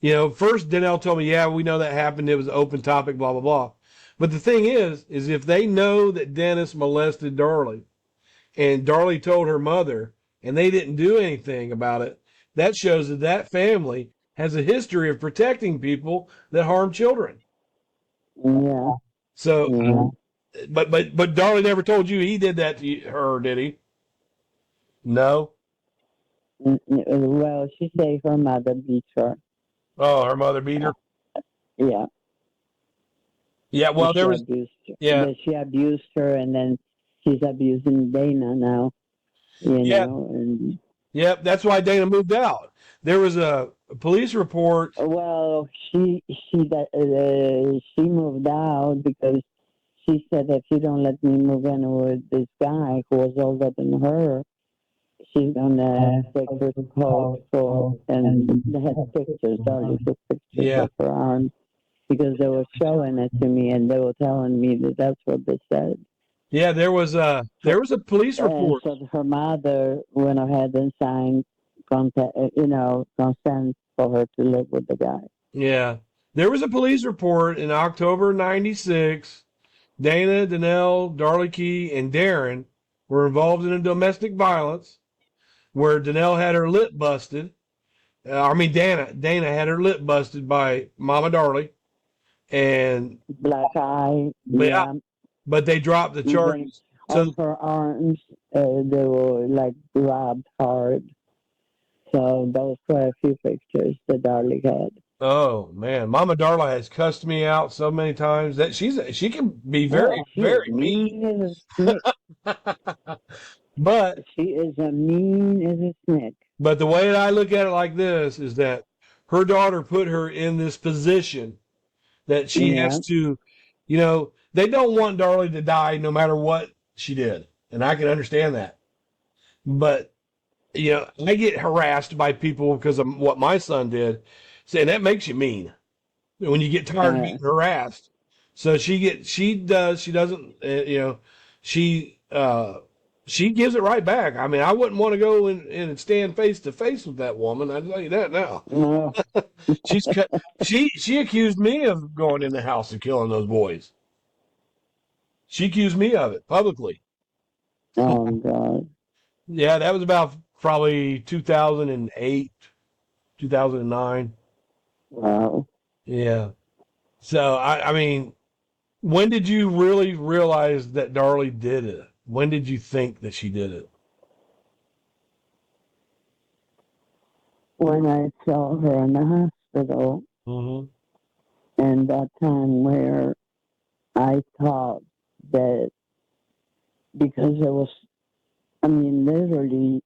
first Danelle told me, yeah, we know that happened. It was an open topic, blah, blah, blah. But the thing is if they know that Dennis molested Darlie and Darlie told her mother and they didn't do anything about it, that shows that that family has a history of protecting people that harm children. Yeah. So, Yeah. but Darlie never told you he did that to her, did he? No. Well, she said her mother beat her. Oh, her mother beat her. Yeah. Yeah. And Well, there she was. abused her. Yeah. That she abused her, and then she's abusing Dana now. Yeah. And Yep. That's why Dana moved out. There was a police report. well, she moved out because she said if you don't let me move in with this guy who was older than her, she's gonna take her to court and they had pictures, Darlie took pictures Yeah. of her arms because they were showing it to me and they were telling me that that's what they said. Yeah. There was a police And report. so her mother went ahead and signed consent for her to live with the guy. Yeah. There was a police report in October '96. Dana, Danelle, Darlie Key, and Darren were involved in a domestic violence where Danelle had her lip busted. Dana had her lip busted by Mama Darlie, and Black eye, yeah, yeah. but they dropped the Even charges. of So, her arms, they were like grabbed hard. So those were a few pictures that Darlie had. oh man, Mama Darla has cussed me out so many times that she can be Oh, very she is very mean mean. as a snake. but She is as mean as a snake. but the way that I look at it like this is that her daughter put her in this position that she Yeah, has to, they don't want Darlie to die no matter what she did. And I can understand that. But, I get harassed by people because of what my son did, saying that makes you mean when you get tired of uh, being harassed. So she doesn't, she, she gives it right back. I mean, I wouldn't want to go and stand face to face with that woman. I tell you that now. no, She's cut. She accused me of going in the house and killing those boys. She accused me of it publicly. oh God, Yeah, that was about probably 2008, 2009. wow. Yeah. So I mean, when did you really realize that Darlie did it? When did you think that she did it? When I saw her in the hospital, Mm-hmm. and that time where I thought that because it was, I mean, literally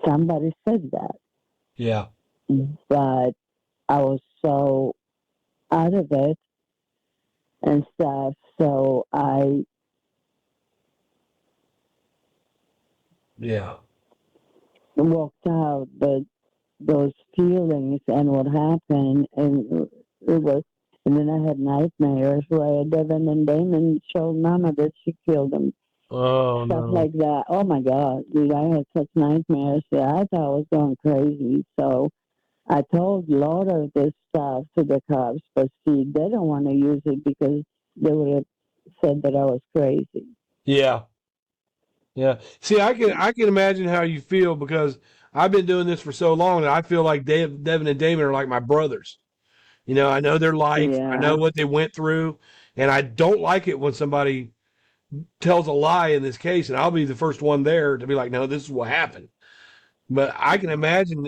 somebody said that, Yeah. but I was so out of it and stuff. So I walked out, but those feelings and what happened, and it was, and then I had nightmares where Devin and Damon showed Mama that she killed him. Oh, Stuff no. like that. Oh my God, dude, I had such nightmares that I thought I was going crazy. So I told a lot of this stuff to the cops, but see, they don't want to use it because they would have said that I was crazy. Yeah. Yeah. See, I can imagine how you feel because I've been doing this for so long that I feel like Devin and Damon are like my brothers. I know their life, I Yeah, know what they went through, and I don't like it when somebody tells a lie in this case, and I'll be the first one there to be like, no, this is what happened. But I can imagine,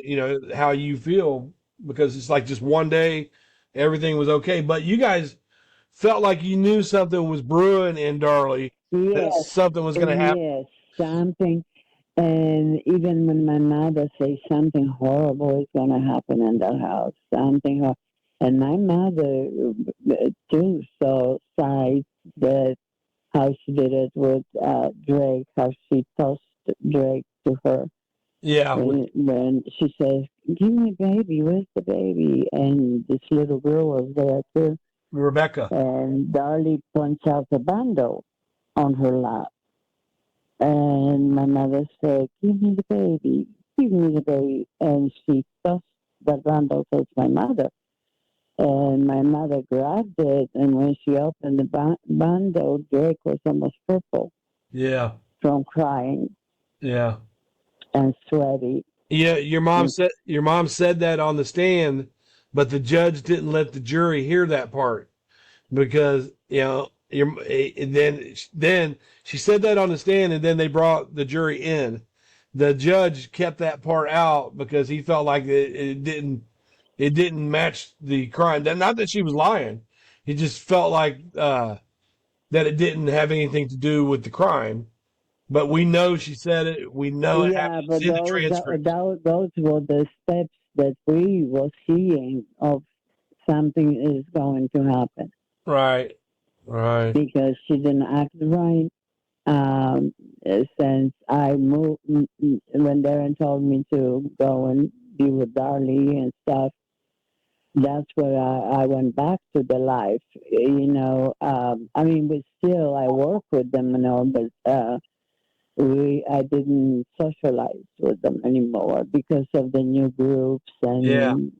how you feel because it's like just one day everything was okay, but you guys felt like you knew something was brewing in Darlie, that yes, something was going to happen. yes, something. And even when my mother says something horrible is going to happen in the house, and my mother too, so side that how she did it with Drake, how she tossed Drake to her Yeah, with when she says, "Give me baby, where's the baby?" And this little girl was there too, Rebecca. and Darlie points out the bundle on her lap. And my mother said, "Give me the baby, give me the baby." And she tossed the bundle towards my mother. And my mother grabbed it, and when she opened the bundle, Drake was almost purple Yeah, from crying yeah, and sweaty. yeah. And Your mom said that on the stand, but the judge didn't let the jury hear that part because then she said that on the stand, and then they brought the jury in. The judge kept that part out because he felt like it didn't match the crime. Not that she was lying. He just felt like that it didn't have anything to do with the crime. But we know she said it. We know it happened. yeah, It's but in the transcripts. those were the steps that we were seeing of something is going to happen Right. Right. because she didn't act right. Um, since I moved, when Darren told me to go and be with Darlie and stuff, that's where I went back to the life. I mean, but still, I work with them and all, but I didn't socialize with them anymore because of the new groups Yeah. and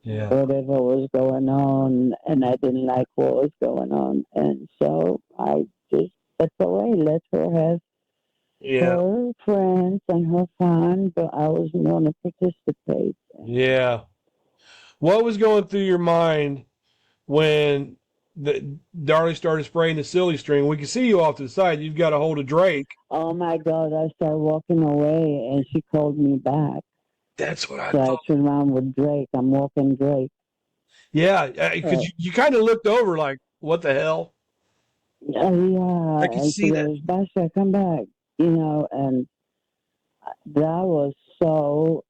Yeah. whatever was going on, and I didn't like what was going on, and so I just stepped away, let her have Yeah. her friends and her fun, but I wasn't going to participate. Yeah. What was going through your mind when the Darlie started spraying the silly string? We can see you off to the side. You've got a hold of Drake. Oh my God, I started walking away and she called me back. That's what I So I thought. turned around with Drake. I'm walking Drake. Yeah, because you kind of looked over like, what the hell? Yeah, I could and she see that. goes, Basia, come back. And that was so,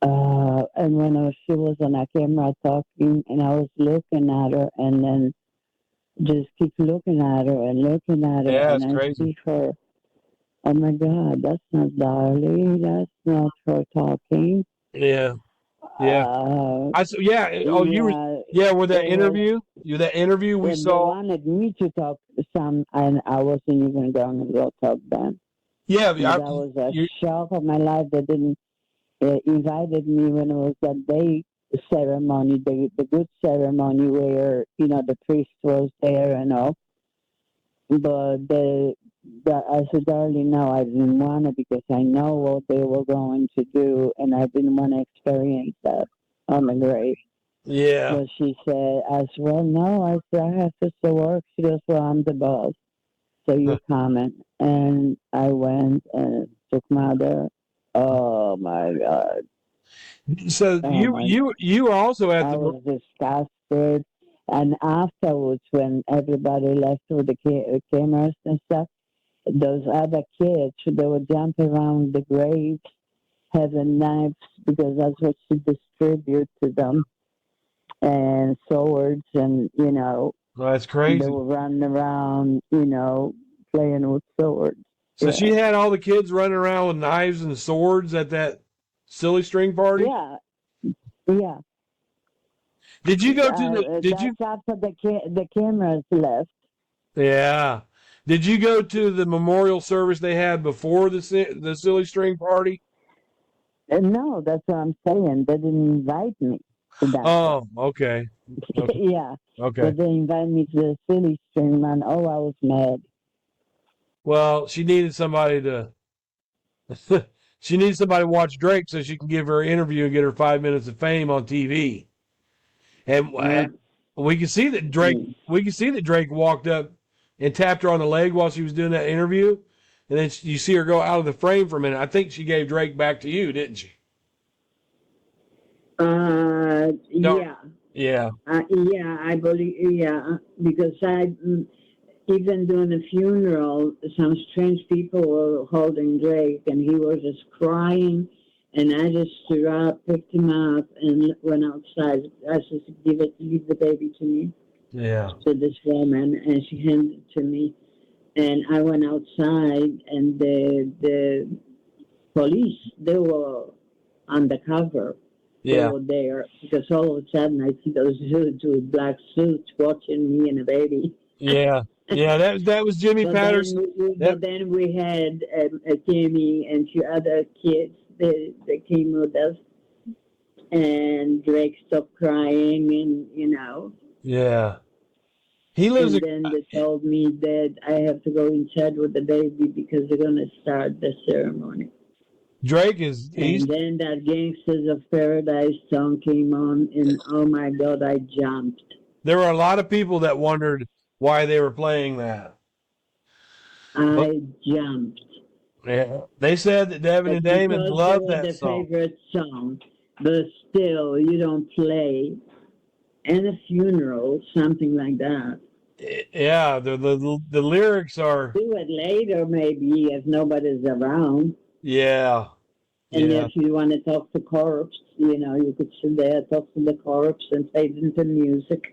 and when she was on a camera talking and I was looking at her and then just keep looking at her and looking at her Yeah, and it's I crazy. see her. Oh my God, that's not Darlie. That's not her talking. Yeah. Yeah. Uh, Yeah. Oh, you were, yeah, yeah, with that it was, interview, that interview we and they saw. wanted me to talk some, and I wasn't even going to go talk then. Yeah. But that was a You, shock of my life. They didn't invited me when it was that day ceremony, the good ceremony where, the priest was there and all. But I said, darling, no, I didn't want to because I know what they were going to do, and I didn't want to experience that on the grave. yeah. But she said, as well, no, I said, I have to still work. She goes, well, I'm the boss, so you comment. And I went and took Mother. Oh my God. So Oh you my you you were also at I the was disgusted. And afterwards, when everybody left with the cameras and stuff, those other kids, they would jump around the graves, having knives, because that's what she distributed to them. And and swords, and Well, that's they crazy. were running around, playing with swords. So Yeah, she had all the kids running around with knives and swords at that silly string party. yeah, yeah. Did you go to the? Did you? That's after the cameras left. Yeah. Did you go to the memorial service they had before the silly string party? And no, that's what I'm saying. They didn't invite me to that. Oh, okay. Okay. Yeah, Okay. but they invited me to the silly string man. Oh, I was mad. Well, she needed somebody to. She needs somebody to watch Drake so she can give her an interview and get her 5 minutes of fame on TV. And Uh, we can see that Drake. mm. We can see that Drake walked up and tapped her on the leg while she was doing that interview, and then you see her go out of the frame for a minute. I think she gave Drake back to you, didn't she? Don't. Yeah. Yeah. Yeah, I believe, yeah, because even during the funeral, some strange people were holding Drake, and he was just crying, and I just stood up, picked him up, and went outside. I said, leave the baby to me, Yeah. to this woman, and she handed it to me, and I went outside, and the police, they were undercover. They Yeah. were there because all of a sudden I see those dudes with black suits watching me and a baby. Yeah. Yeah. That was Jimmy But then, Patterson. That. but then we had Kimmy and two other kids that came with us, and Drake stopped crying, and Yeah. He lives. and then they told me that I have to go inside with the baby because they're gonna start the ceremony. Drake is. He's. And then that Gangsters of Paradise song came on, and oh my God, I jumped. There were a lot of people that wondered why they were playing that. But I jumped. yeah, they said that Devin and Damon Because they loved were that the song. favorite song, but still, you don't play in a funeral, something like that. Yeah, the lyrics are. Do it later, maybe, if nobody's around. Yeah. And Yeah. if you want to talk to corpse, you could sit there, talk to the corpse, and fade into music.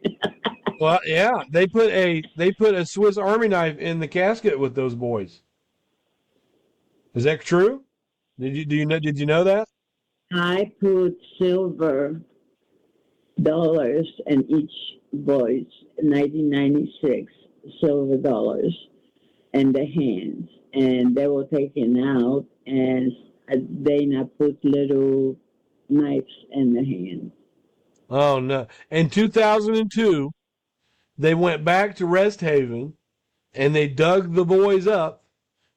Well, yeah, they put a Swiss Army knife in the casket with those boys. Is that true? Did you know that? I put silver dollars in each boy's 1996 silver dollars in the hands, and they were taken out, and Dana put little knives in the hands. Oh no. In 2002, they went back to Rest Haven and they dug the boys up.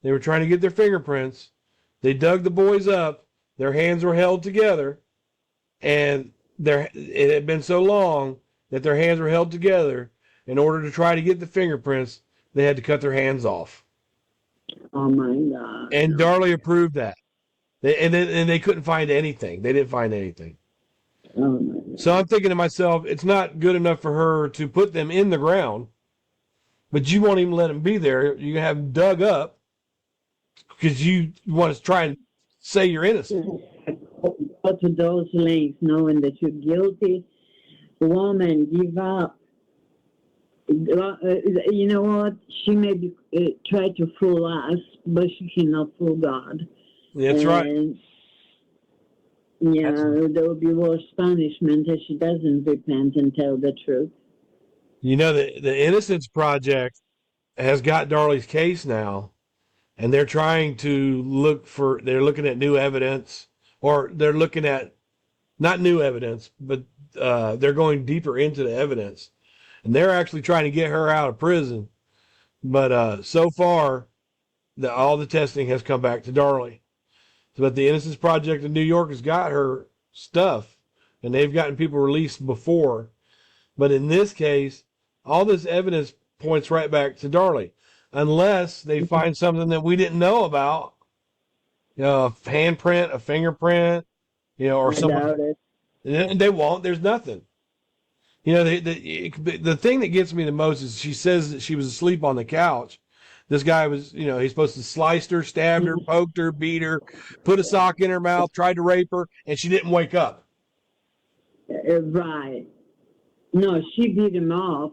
They were trying to get their fingerprints. They dug the boys up. Their hands were held together, and it had been so long that their hands were held together. In order to try to get the fingerprints, they had to cut their hands off. Oh my God! And No. Darlie approved that. And they couldn't find anything. They didn't find anything. Oh my God! So I'm thinking to myself, it's not good enough for her to put them in the ground, but you won't even let them be there. You have them dug up because you want to try and say you're innocent. Go to those lengths, knowing that you're guilty. Woman, give up. You know what? She may be, try to fool us, but she cannot fool God. That's right. And yeah, there will be worse punishment if she doesn't repent and tell the truth. You know, the Innocence Project has got Darlie's case now, and they're trying to they're looking at new evidence, or they're looking at, not new evidence, but they're going deeper into the evidence. And they're actually trying to get her out of prison. But so far, all the testing has come back to Darlie. But the Innocence Project in New York has got her stuff, and they've gotten people released before. But in this case, all this evidence points right back to Darlie, unless they find something that we didn't know about, a handprint, a fingerprint, or I something. doubt it. And they won't. There's nothing. The thing that gets me the most is she says that she was asleep on the couch. This guy was, he's supposed to sliced her, stabbed her, poked her, beat her, put a sock in her mouth, tried to rape her, and she didn't wake up. Right. No, she beat him off,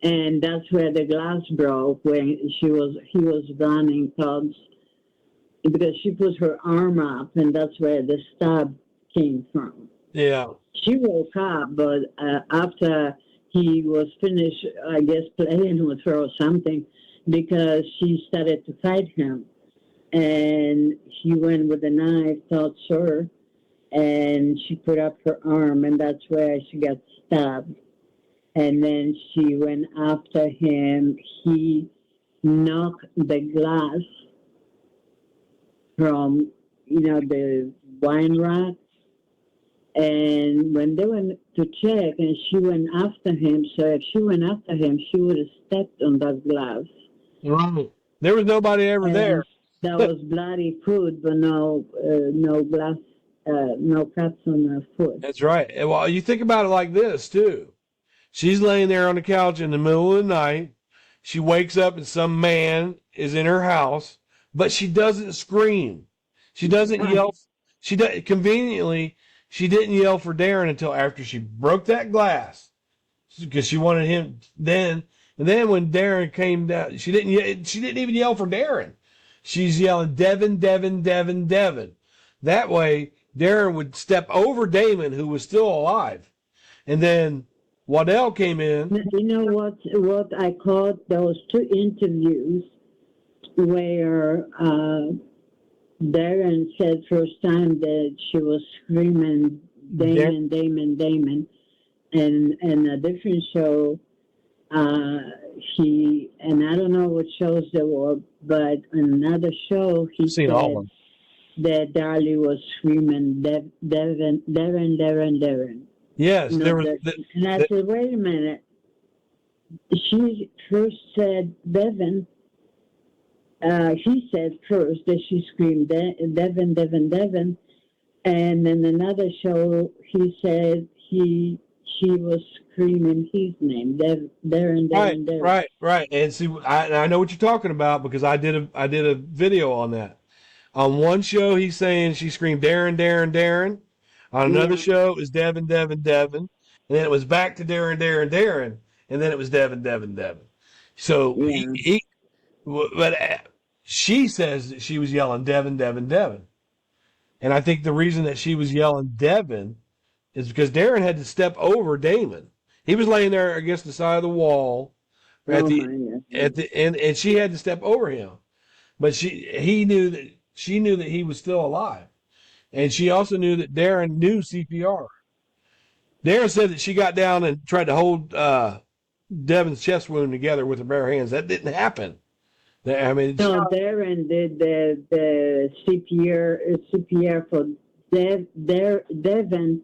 and that's where the glass broke when he was running towards, because she put her arm up, and that's where the stab came from. Yeah. She woke up, but after he was finished, I guess, playing with her or something, because she started to fight him. And he went with a knife towards her, and she put up her arm, and that's where she got stabbed. And then she went after him. He knocked the glass from, the wine rack. And when they went to check, and she went after him, so if she went after him, she would have stepped on that glass. Right. There was nobody ever there. And that was bloody foot, but no glass, no cuts on her foot. That's right. Well, you think about it like this too. She's laying there on the couch in the middle of the night. She wakes up and some man is in her house, but she doesn't scream. She doesn't yell. She does conveniently. She didn't yell for Darren until after she broke that glass because she wanted him then. And then when Darren came down, she didn't. She didn't even yell for Darren. She's yelling Devin, Devin, Devin, Devin. That way, Darren would step over Damon, who was still alive, and then Waddell came in. You know what I caught? There was 2 interviews where Darren said first time that she was screaming Damon, Damon, Damon, and in a different show, and I don't know what shows they were, but in another show he said that Darlie was screaming Devin, Devin, Devin, Devin. Yes, there was. And I said, wait a minute. She first said Devin. He said first that she screamed Devin, Devin, Devin, and in another show he said she was screaming his name, Darren, Darren, Darren. Right. And see, I know what you're talking about because I did a video on that. On one show, he's saying she screamed Darren, Darren, Darren. On another show, it was Devin, Devin, Devin. And then it was back to Darren, Darren, Darren. And then it was Devin, Devin, Devin. So but she says that she was yelling Devin, Devin, Devin. And I think the reason that she was yelling Devin is because Darren had to step over Damon. He was laying there against the side of the wall at the end, and she had to step over him. But she knew that he was still alive. And she also knew that Darren knew CPR. Darren said that she got down and tried to hold Devin's chest wound together with her bare hands. That didn't happen. I mean, no, Darren did the CPR for Devin.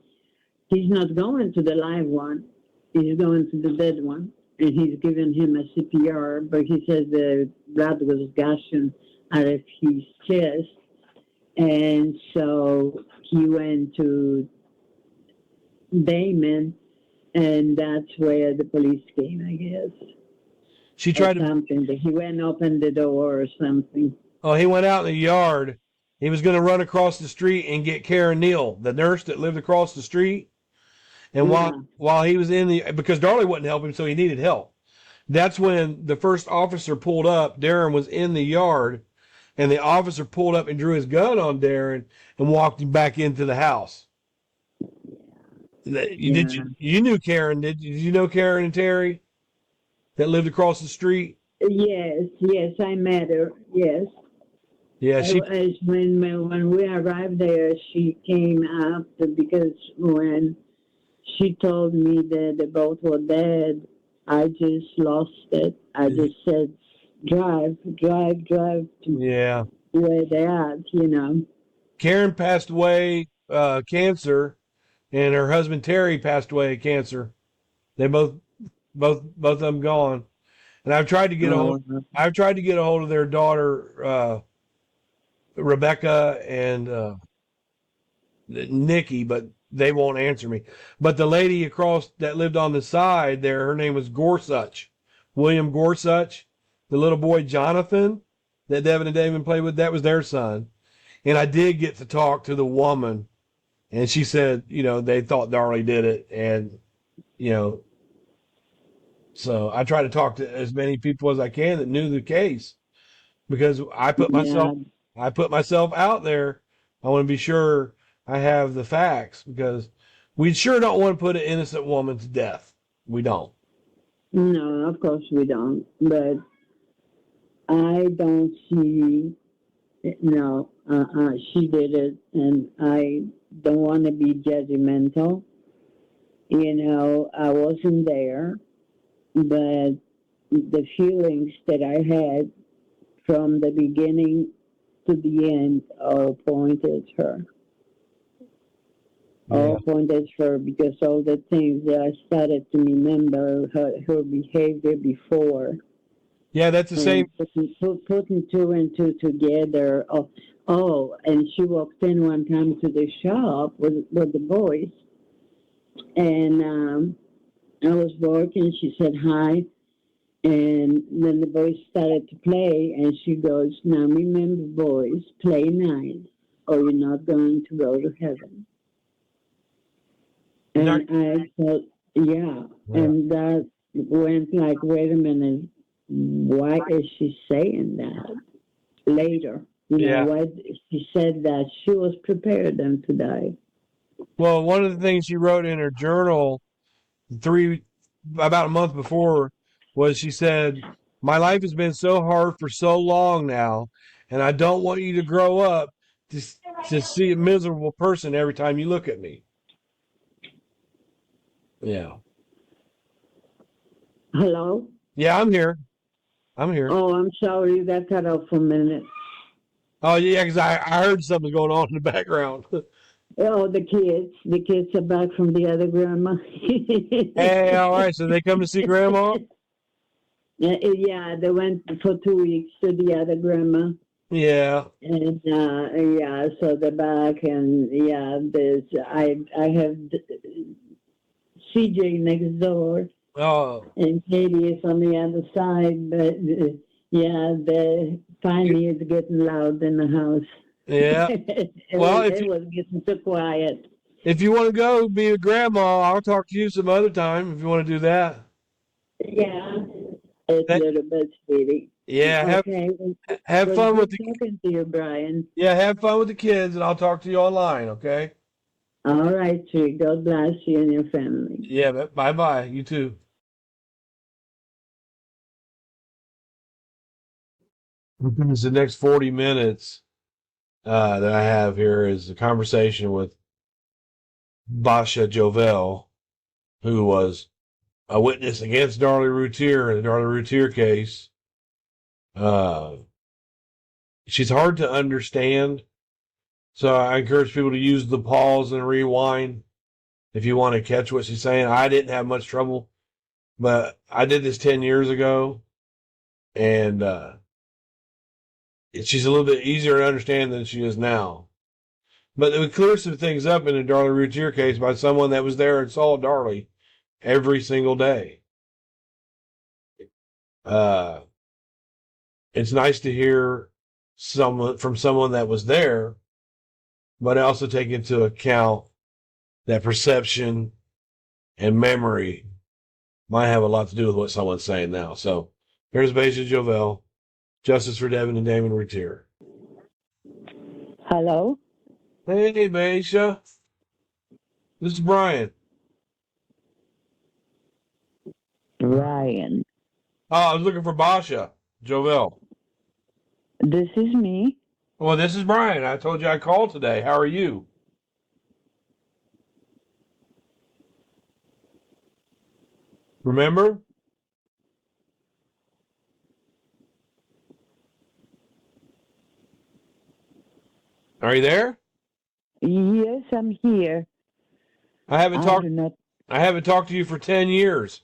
He's not going to the live one. He's going to the dead one. And he's giving him a CPR, but he says the blood was gushing out of his chest. And so he went to Damon, and that's where the police came, I guess. She tried something. He went and opened the door or something. Oh, he went out in the yard. He was going to run across the street and get Karen Neal, the nurse that lived across the street. And while he was because Darlie wouldn't help him, so he needed help. That's when the first officer pulled up. Darren was in the yard, and the officer pulled up and drew his gun on Darren and walked him back into the house. You knew Karen? Did you know Karen and Terry that lived across the street? Yes, I met her. Yes. Yeah, when we arrived there, she came up because when she told me that they both were dead, I just lost it. I just said, drive to where they're at, Karen passed away cancer, and her husband Terry passed away of cancer. They both of them gone. And I've tried to get a hold of their daughter Rebecca and Nikki, but they won't answer me. But the lady across that lived on the side there, her name was Gorsuch, William Gorsuch. The little boy Jonathan that Devin and Damon played with, that was their son. And I did get to talk to the woman, and she said, they thought Darlie did it, and So I try to talk to as many people as I can that knew the case because Yeah, I put myself out there. I want to be sure I have the facts because we sure don't want to put an innocent woman to death. We don't. no, of course we don't. But I don't see, no, she did it, and I don't want to be judgmental. I wasn't there, but the feelings that I had from the beginning to the end all pointed her. Yeah. All pointed her because all the things that I started to remember her behavior before Yeah, that's the same. and putting two and two together. And she walked in one time to the shop with the boys, and I was working. She said hi, and then the boys started to play, and she goes, "Now remember, boys, play nice, or you're not going to go to heaven." Not, And I thought, yeah, yeah. and that went like, wait a minute, why is she saying that? Later. Yeah. Why she said that she was prepared then to die. Well, one of the things she wrote in her journal three about a month before was she said, "My life has been so hard for so long now, and I don't want you to grow up to to see a miserable person every time you look at me." Yeah. Hello? Yeah, I'm here. I'm here. Oh, I'm sorry, that cut off for a minute. Oh yeah, because I heard something going on in the background. Oh, the kids are back from the other grandma. Hey, all right. So they come to see Grandma. Yeah, they went for 2 weeks to the other grandma. Yeah. And yeah, so they're back, and yeah, I have CJ next door, Oh. and Katie is on the other side. But yeah, the finally it's getting loud in the house. Yeah. Well, It was getting too quiet. if you want to go be a grandma, I'll talk to you some other time if you want to do that. Yeah, it's a That little bit sweetie. yeah, Okay, have was fun with good the talking to you, Brian. yeah, have fun with the kids, and I'll talk to you online. Okay. All right, sweet. God bless you and your family. Yeah. Bye bye. You too. It's the next 40 minutes that I have here is a conversation with Basia Jovel, who was a witness against Darlie Routier in the Darlie Routier case. Uh, she's hard to understand, so I encourage people to use the pause and rewind if you want to catch what she's saying. I didn't have much trouble, but I did this 10 years ago, and she's a little bit easier to understand than she is now. But we clear some things up in the Darlie Routier case by someone that was there and saw Darlie every single day. Uh, it's nice to hear someone that was there, but also take into account that perception and memory might have a lot to do with what someone's saying now. So here's Basia Jovel, Justice for Devin and Damon Routier. Hello? Hey, Basia. This is Brian. Ryan. Oh, I was looking for Basia Jovel. This is me. Well, this is Brian. I told you I called today. How are you? Remember? Are you there? Yes, I'm here. I haven't I talked. do not. I haven't talked to you for 10 years.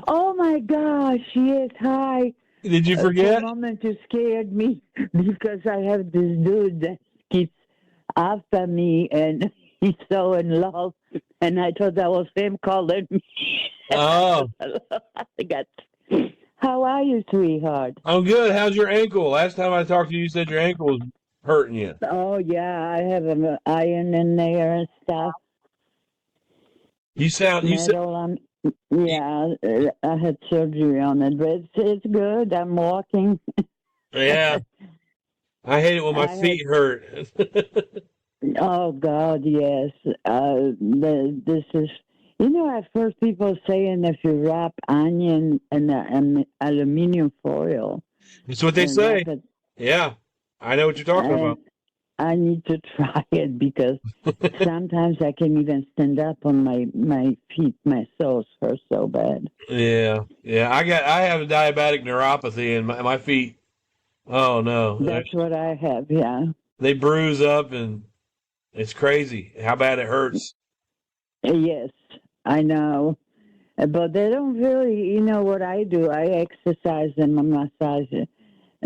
Oh my gosh, yes, hi. Did you For a forget? moment, you scared me because I have this dude that keeps after me and he's so in love. And I thought that was him calling me. Oh, I got. How are you, sweetheart? I'm good. How's your ankle? Last time I talked to you, you said your ankle was hurting you. Oh, yeah, I have an iron in there and stuff. You sound. You said. metal. Yeah, I had surgery on it, but it's good. I'm walking. Yeah. I hate it when my I had, feet hurt. oh God, yes. This is, I've heard people saying if you wrap onion in aluminum foil That's what they and wrap say. it, Yeah. I know what you're talking and about. I need to try it because sometimes I can't even stand up on my feet. My soles hurt so bad. Yeah. Yeah. I have a diabetic neuropathy and my feet. Oh no. That's what I have. Yeah. They bruise up and it's crazy how bad it hurts. Yes, I know. But they don't really, what I do. I exercise them, I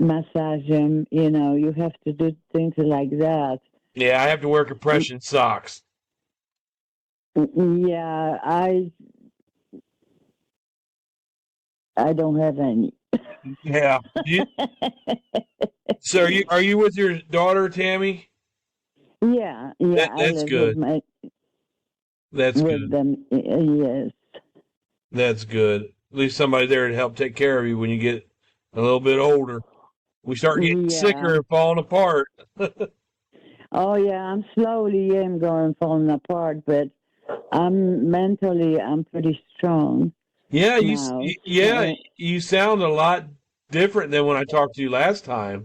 massage them. You have to do things like that. Yeah, I have to wear compression socks. Yeah, I don't have any. Yeah. So are you with your daughter, Tammy? Yeah, I That's live good. That's with good. them. Yes. That's good. At least somebody there to help take care of you when you get a little bit older. We start getting Yeah. sicker and falling apart. Oh yeah, I'm slowly am going falling apart, but I'm pretty strong Yeah, now. yeah, So you sound a lot different than when I talked to you last time.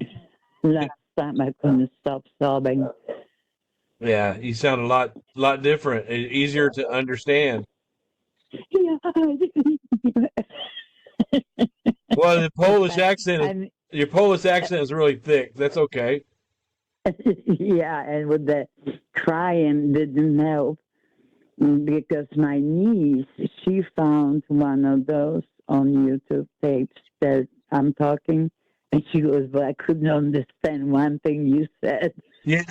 last time I couldn't stop sobbing. Yeah, you sound a lot different, easier to understand. Yeah. Well, the Polish accent is I'm, your Polish accent is really thick. That's okay. yeah, and with the crying didn't help because my niece, she found one of those on YouTube tapes that I'm talking, and she goes, "But I couldn't understand one thing you said." Yeah,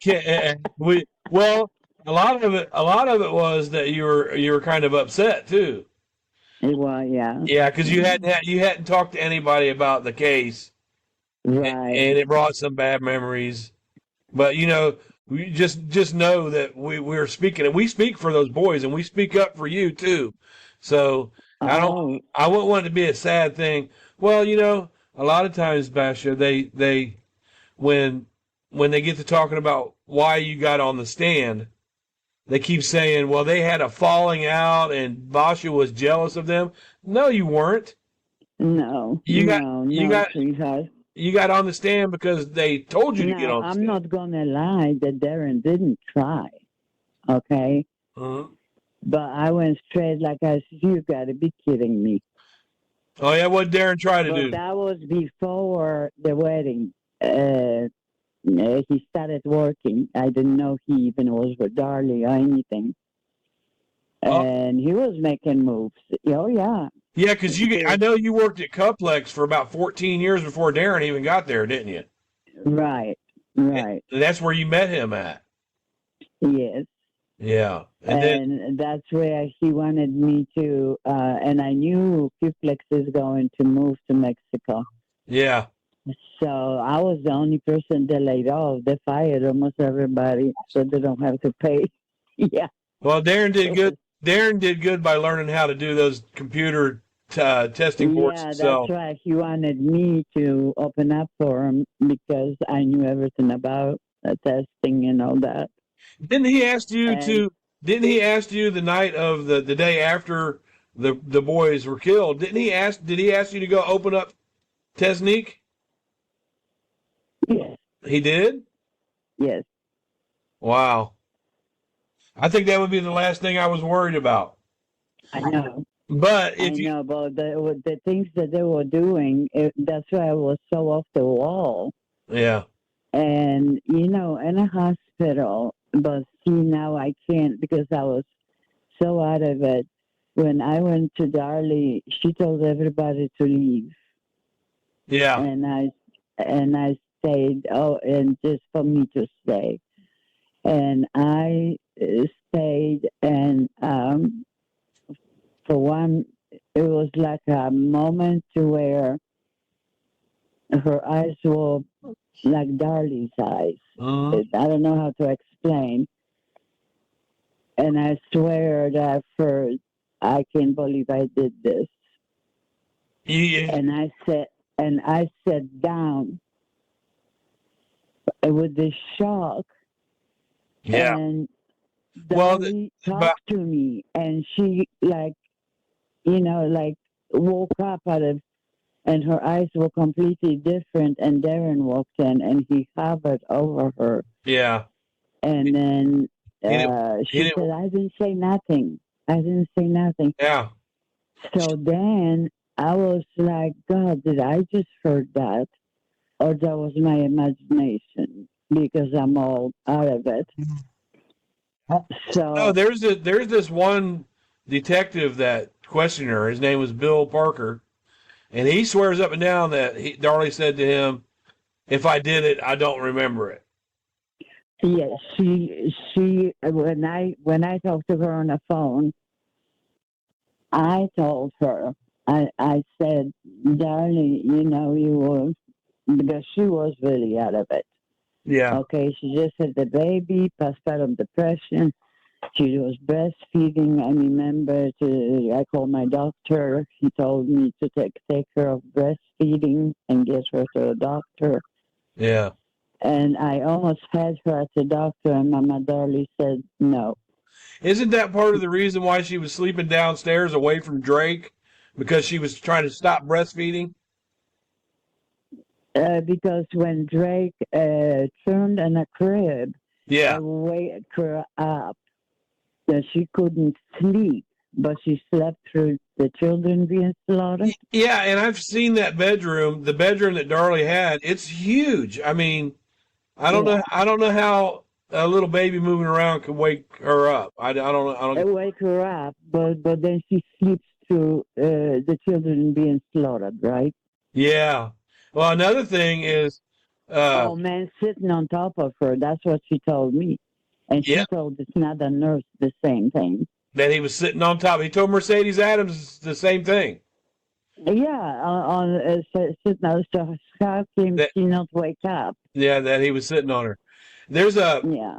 yeah. Well, a lot of it was that you were kind of upset too. Well, yeah, Yeah, because you hadn't talked to anybody about the case, right. and it brought some bad memories. But we just know that we're speaking, and we speak for those boys, and we speak up for you too. So I don't, Oh, I wouldn't want it to be a sad thing. Well, a lot of times, Basia, they when when they get to talking about why you got on the stand, they keep saying, well, they had a falling out, and Basia was jealous of them. No, you weren't. no, You got no, you no, got sweetheart. you got on the stand because they told you to get Now, on the I'm stand. not gonna lie that Darren didn't try, okay? Uh-huh. But I went straight like I said, "You got to be kidding me." Oh yeah, what Darren tried to But do? that was before the wedding. He started working. I didn't know he even was with Darlie or anything. Oh And he was making moves. Oh, yeah. yeah, because I Because, know you worked at Cuplex for about 14 years before Darren even got there, didn't you? right, And right. that's where you met him at. Yes. Yeah, and then And that's where he wanted me to, and I knew Qplex is going to move to Mexico. yeah, So I was the only person they laid off. They fired almost everybody, so they don't have to pay. Yeah, well, Darren did it good. was. Darren did good by learning how to do those computer testing boards Yeah, that's himself. right. He wanted me to open up for him because I knew everything about testing and all that. Didn't he ask you And to? Didn't he ask you the night of the day after the boys were killed? Didn't he ask? Did he ask you to go open up Tesnique? yes, He did. yes, Wow. I think that would be the last thing I was worried about. I know. But I if you, know, but the things that they were doing, that's why I was so off the wall. yeah, And, in a hospital, but see, now I can't because I was so out of it. When I went to Darlie, she told everybody to leave. yeah, And I stayed, and just for me to stay. And I stayed, and for one, it was like a moment to where her eyes were like Darlie's eyes. uh I don't know how to explain. And I swear that first, I can't believe I did this. Yeah. And I sat down with this shock, Yeah. and Well, Darlie but talked to me, and she like woke up out of, and her eyes were completely different. And Darren walked in, and he hovered over her, yeah, and then he didn't. He she didn't. said, "I didn't say nothing. I didn't say nothing." Yeah. So then I was like, God, did I just heard that? Or that was my imagination because I'm all out of it. No, So, there's this one detective that questioned her. His name was Bill Parker, and he swears up and down that Darlie said to him, "If I did it, I don't remember it." yeah, she, when I talked to her on the phone, I told her, I said, darling, you were, because she was really out of it. Yeah. Okay, she just had the baby, postpartum depression. She was breastfeeding. I remember I called my doctor. He told me to take her of breastfeeding and get her to a doctor. Yeah. And I almost had her at the doctor, and Mama Darlie said no. Isn't that part of the reason why she was sleeping downstairs away from Drake? Because she was trying to stop breastfeeding? Because when Drake turned in a crib, Yeah. I wake her up. That she couldn't sleep, but she slept through the children being slaughtered. Yeah, and I've seen that bedroom, the bedroom that Darlie had. It's huge. I mean, Yeah, I don't know how a little baby moving around can wake her up. I don't know. I I don't. wake her up, but then she sleeps through the children being slaughtered, right? Yeah. Well, another thing is, uh, Oh man, sitting on top of her. That's what she told me, and yeah, she told another nurse the same thing. that he was sitting on top. He told Mercedes Adams the same thing. Yeah, sitting on. So how can That she not wake up? yeah, that he was sitting on her. There's a Yeah,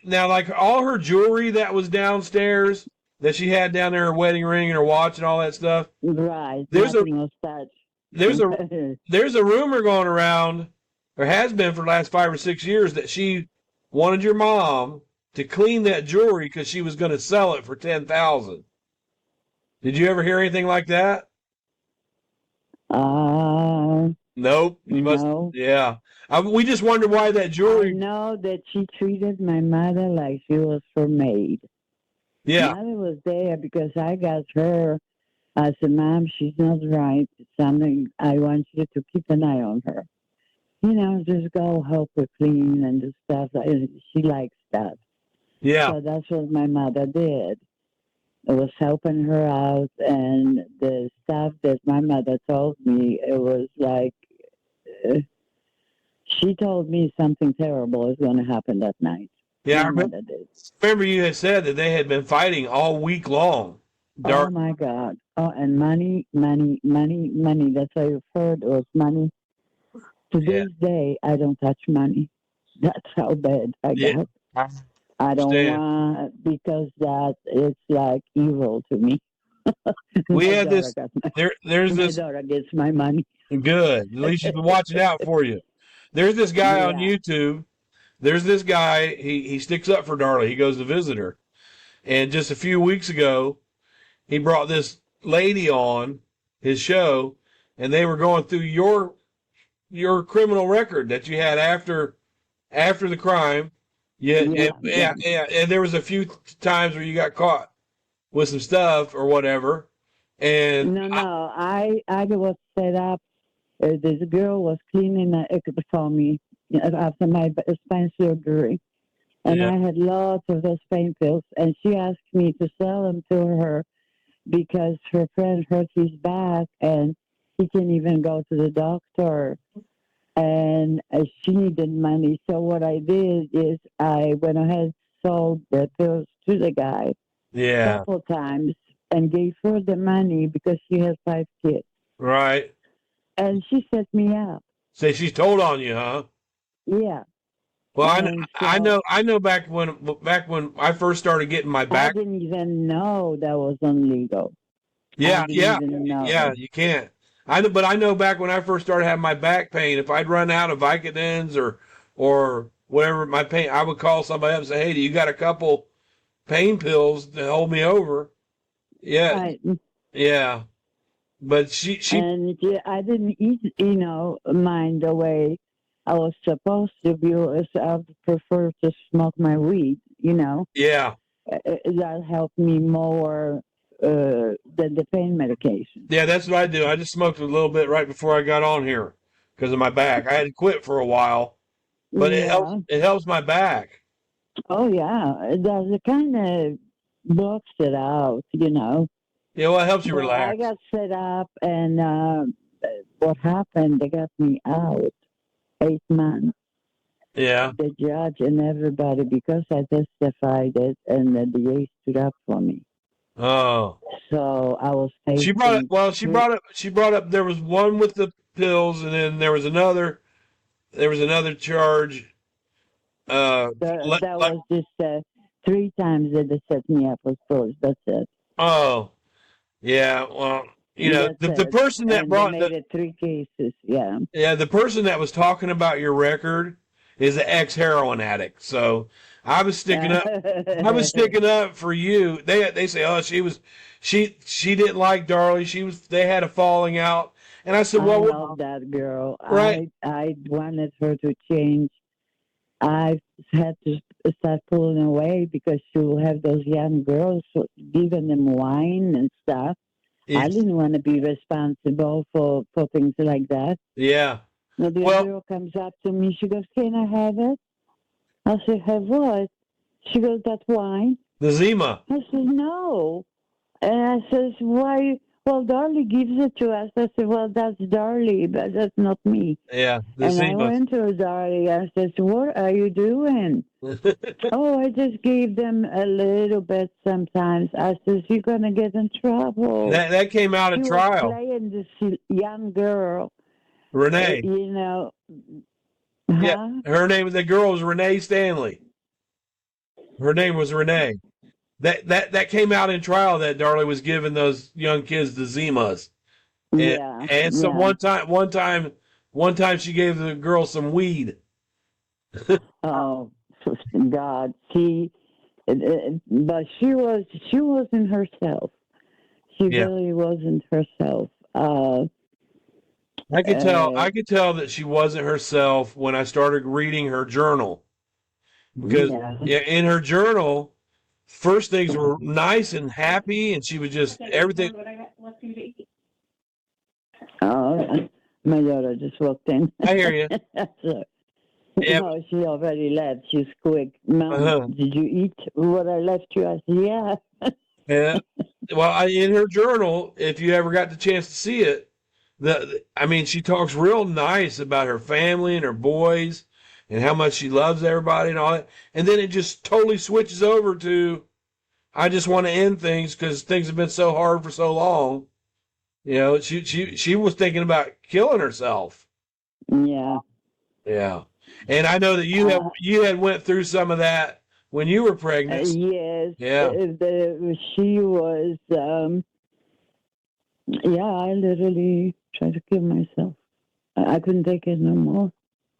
now like all her jewelry that was downstairs that she had down there, her wedding ring and her watch and all that stuff. right. There's a Nothing was touched. there's a there's a rumor going around, or has been for the last 5 or 6 years, that she wanted your mom to clean that jewelry because she was going to sell it for 10,000. Did you ever hear anything like that? uh, Nope. You must. no. Yeah. We just wonder why that I jewelry. know that she treated my mother like she was her maid. Yeah. Mother was there because I got her. I said, Mom, she's not right. It's something I want you to keep an eye on her. Just go help her clean and do stuff. She likes that. Yeah. So that's what my mother did. It was helping her out, and the stuff that my mother told me, it was like uh, she told me something terrible is going to happen that night. Yeah. My mother did. Remember you had said that they had been fighting all week long. Oh my God. Oh, and money, money, money, money. That's all you've heard was money. To Yeah. this day, I don't touch money. That's how bad I Yeah. got. I I don't understand. want, because that is like evil to me. We My had daughter this. got There's my this. daughter gets my money. Good. At least she's been watching out for you. There's this guy on Yeah, YouTube. There's this guy. He sticks up for Darlie. He goes to visit her. And just a few weeks ago, he brought this lady on his show, and they were going through your criminal record that you had after the crime. Yeah, yeah, yeah. and there was a few times where you got caught with some stuff or whatever. And No. I was set up. This girl was cleaning for me after my spine surgery, and yeah, I had lots of those pain pills. And she asked me to sell them to her because her friend hurt his back, and he can't even go to the doctor. And she needed money. So what I did is I went ahead, sold the pills to the guy a yeah, couple times, and gave her the money because she has 5 kids. right. And she set me up. Say she's told on you, huh? Yeah. Well, And I know back when I first started getting my I back. didn't even know that was illegal. Yeah, I didn't yeah, even yeah. know. You can't. I know, but I know back when I first started having my back pain, if I'd run out of Vicodins or whatever my pain, I would call somebody up and say, "Hey, do you got a couple pain pills to hold me over?" Yeah, Right. yeah. But she And yeah, I didn't eat, mind the way I was supposed to because I prefer to smoke my weed. yeah. That helped me more than the pain medication. Yeah, that's what I do. I just smoked a little bit right before I got on here because of my back. I had to quit for a while, but Yeah. it helps my back. Oh, yeah. It kind of blocks it out. Yeah, well, it helps you But I relax. got set up, and what happened, they got me out 8 months. Yeah. The judge and everybody, because I testified it, and the DA stood up for me. Oh. So I was She brought up facing well, she brought up there was one with the pills and then there was another charge that was just 3 times that they set me up with pills. That's it. oh, yeah, well, That's the it. person that And they brought made it 3 cases. Yeah. the person that was talking about your record is an ex-heroin addict. So I was sticking up I was sticking up for you. They say, "Oh, she didn't like Darlie. They had a falling out." And I said, I "Well, love that girl. right. I wanted her to change. I had to start pulling away because she will have those young girls giving them wine and stuff. I It's, didn't want to be responsible for things like that. yeah. Now the Well, girl comes up to me. She goes, "Can I have it?" I said, "Have what?" She goes, "That wine." the Zima. I said, "No." And I says, "Why?" "Well, Darlie gives it to us." I said, "Well, that's Darlie, but that's not me." Yeah, the And I Zima. went to Darlie. I says, "What are you doing?" "Oh, I just gave them a little bit sometimes." I says, "You're going to get in trouble." That came out She at was trial. playing this young girl, Renee. you know, Yeah, huh? the girl was Renee Stanley. Her name was Renee. That came out in trial that Darlie was giving those young kids the Zimas. And Yeah, and so yeah. one time she gave the girl some weed. Oh, God. But she wasn't herself. She Yeah. really wasn't herself. I could tell that she wasn't herself when I started reading her journal. Because Yeah. yeah, in her journal, first things were nice and happy and she was just everything. Oh, my daughter just walked in. I hear you. So, Yeah. no, she already left. She's quick. "Mom, Uh-huh. did you eat what I left you?" I said, "Yeah." Yeah. Well, in her journal, if you ever got the chance to see it, I mean, she talks real nice about her family and her boys and how much she loves everybody and all that. And then it just totally switches over to, I just want to end things because things have been so hard for so long. She was thinking about killing herself. Yeah. Yeah. And I know that Uh, you had went through some of that when you were pregnant. yes. Yeah. She was. Yeah, I literally tried to kill myself. I couldn't take it no more.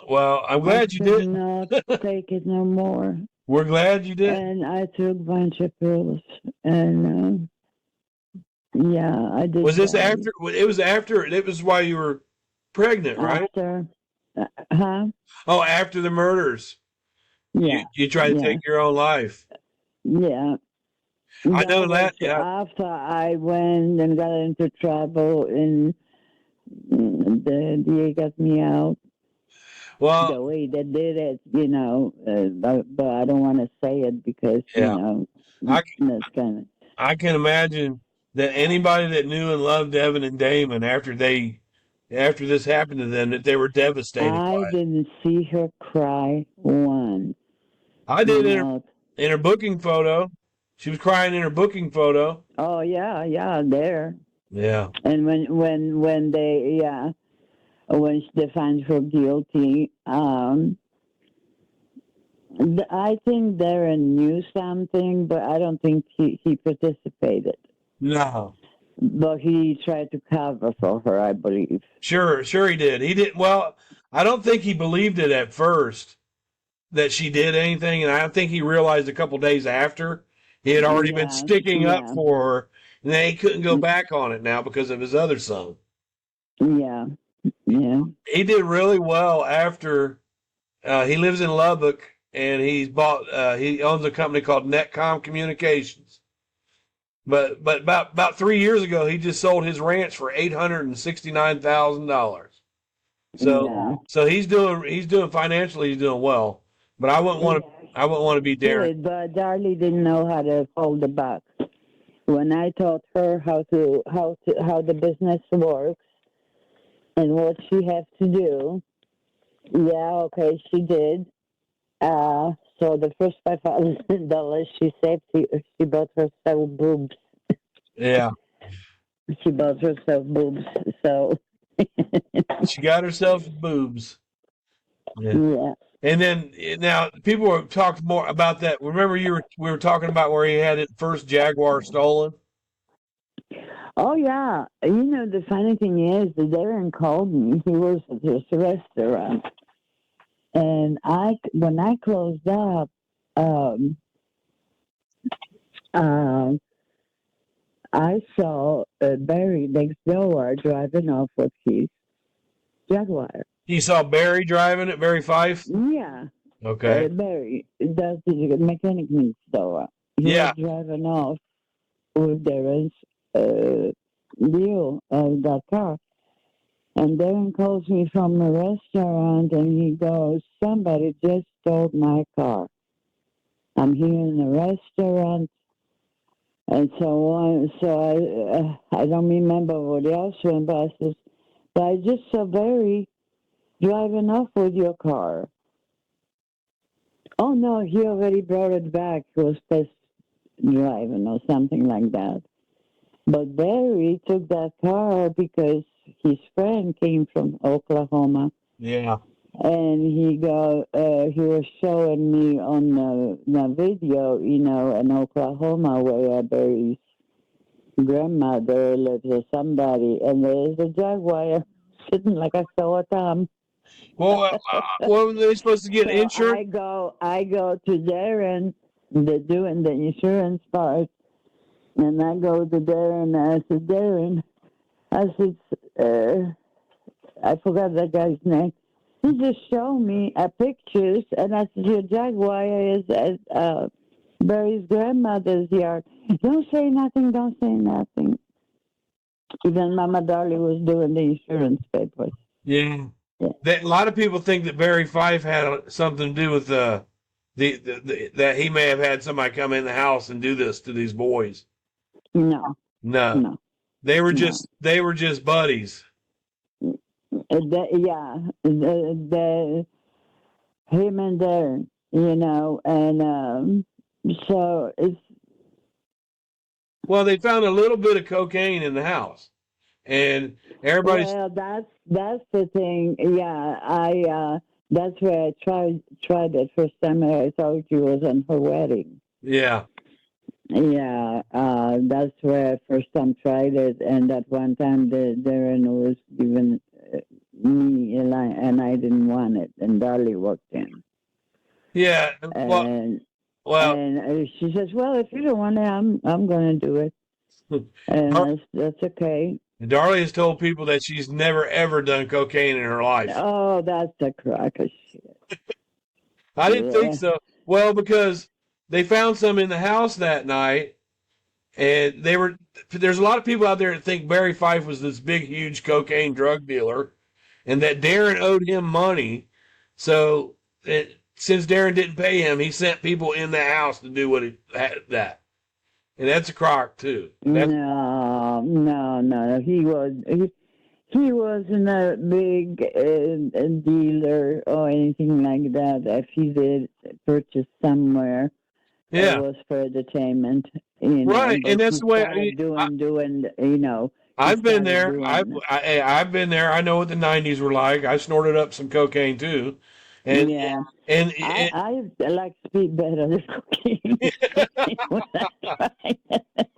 Well, I'm I glad you could did. not take it no more. We're glad you did. And I took a bunch of pills. And yeah, I Was did this die after? It was after. It was while you were pregnant, right? after. Huh? Oh, after the murders, Yeah, you tried to yeah, take your own life. yeah. I That know was that. Yeah. after I went and got into trouble, and the DA got me out. Well, The way they did it, but I don't want to say it because, yeah. I that's kind of. I can imagine that anybody that knew and loved Evan and Damon after this happened to them that they were devastated I by it. didn't see her cry once. I did Not. in her booking photo. She was crying in her booking photo. Oh yeah, yeah, there. Yeah. And when they when they find her guilty, I think Darren knew something, but I don't think he participated. No. But he tried to cover for her, I believe. Sure he did. He did well, I don't think he believed it at first that she did anything, and I think he realized a couple days after he had already been Yeah, sticking up yeah, for her, and then he couldn't go back on it now because of his other son. yeah, yeah. He did really well after he lives in Lubbock, and he owns a company called Netcom Communications. But about 3 years ago, he just sold his ranch for $869,000. Yeah. So he's doing financially, he's doing well. But I wouldn't want to be Darren. Did, but Darlie didn't know how to hold the box. When I taught her how the business works and what she has to do, yeah, okay, she did. So the first $5,000 she saved, she bought herself boobs. Yeah, She bought herself boobs. So she got herself boobs. Yeah. yeah. And then now people were talked more about that. Remember we were talking about where he had his first Jaguar stolen? Oh yeah. You know the funny thing is, that Darren called me. He was at this restaurant, and when I closed up, um, uh, I saw Barry next door driving off with his Jaguar. He saw Barry driving it, Barry Fife. Yeah, Okay. Barry does the mechanic next door. He Yeah. was driving off with Darren's deal of that car. And Darren calls me from a restaurant and he goes, somebody just stole my car. I'm here in the restaurant. And so on. So I don't remember what else went, but I says, but I just saw Barry driving off with your car. Oh no, he already brought it back. He was test driving or something like that. But Barry took that car because his friend came from Oklahoma. Yeah. And he was showing me on the video, in Oklahoma where Barry's grandmother lives or somebody, and there's a Jaguar sitting like I saw a Tom. Well, what were they supposed to get So insurance? I go to Darren, they're doing the insurance part, and I go to Darren, and I said, Darren, I said, I forgot that guy's name. He just showed me pictures, and I said, your Jaguar is at Barry's grandmother's yard. Don't say nothing, don't say nothing. Even Mama Darlie was doing the insurance papers. Yeah. Yeah. A lot of people think that Barry Fife had something to do with that he may have had somebody come in the house and do this to these boys. No, No, no. they were No. just buddies. Him and Darren, and so it's. Well, they found a little bit of cocaine in the house, and everybody's Well, that's the thing. Yeah, that's where I tried it first time. I thought she was on her wedding. yeah. Yeah, that's where I first time tried it, and that one time Darren was giving me a line, and I didn't want it, and Darlie walked in, Yeah. and Well, she says, "Well, if you don't want it, I'm going to do it," and that's okay. Darlie has told people that she's never ever done cocaine in her life. Oh, that's a crock of shit. I didn't think Yeah. so. Well, because they found some in the house that night, and there's a lot of people out there that think Barry Fife was this big, huge cocaine drug dealer, and that Darren owed him money. So since Darren didn't pay him, he sent people in the house to do what he had that, and that's a crock too. No. He wasn't a big dealer or anything like that. If he did purchase somewhere, Yeah. it was for entertainment, Right, but and that's he the way started doing, I've been there. doing. I've been there. I know what the '90s were like. I snorted up some cocaine too, And Yeah. and, I like speed better than cocaine. When I tried.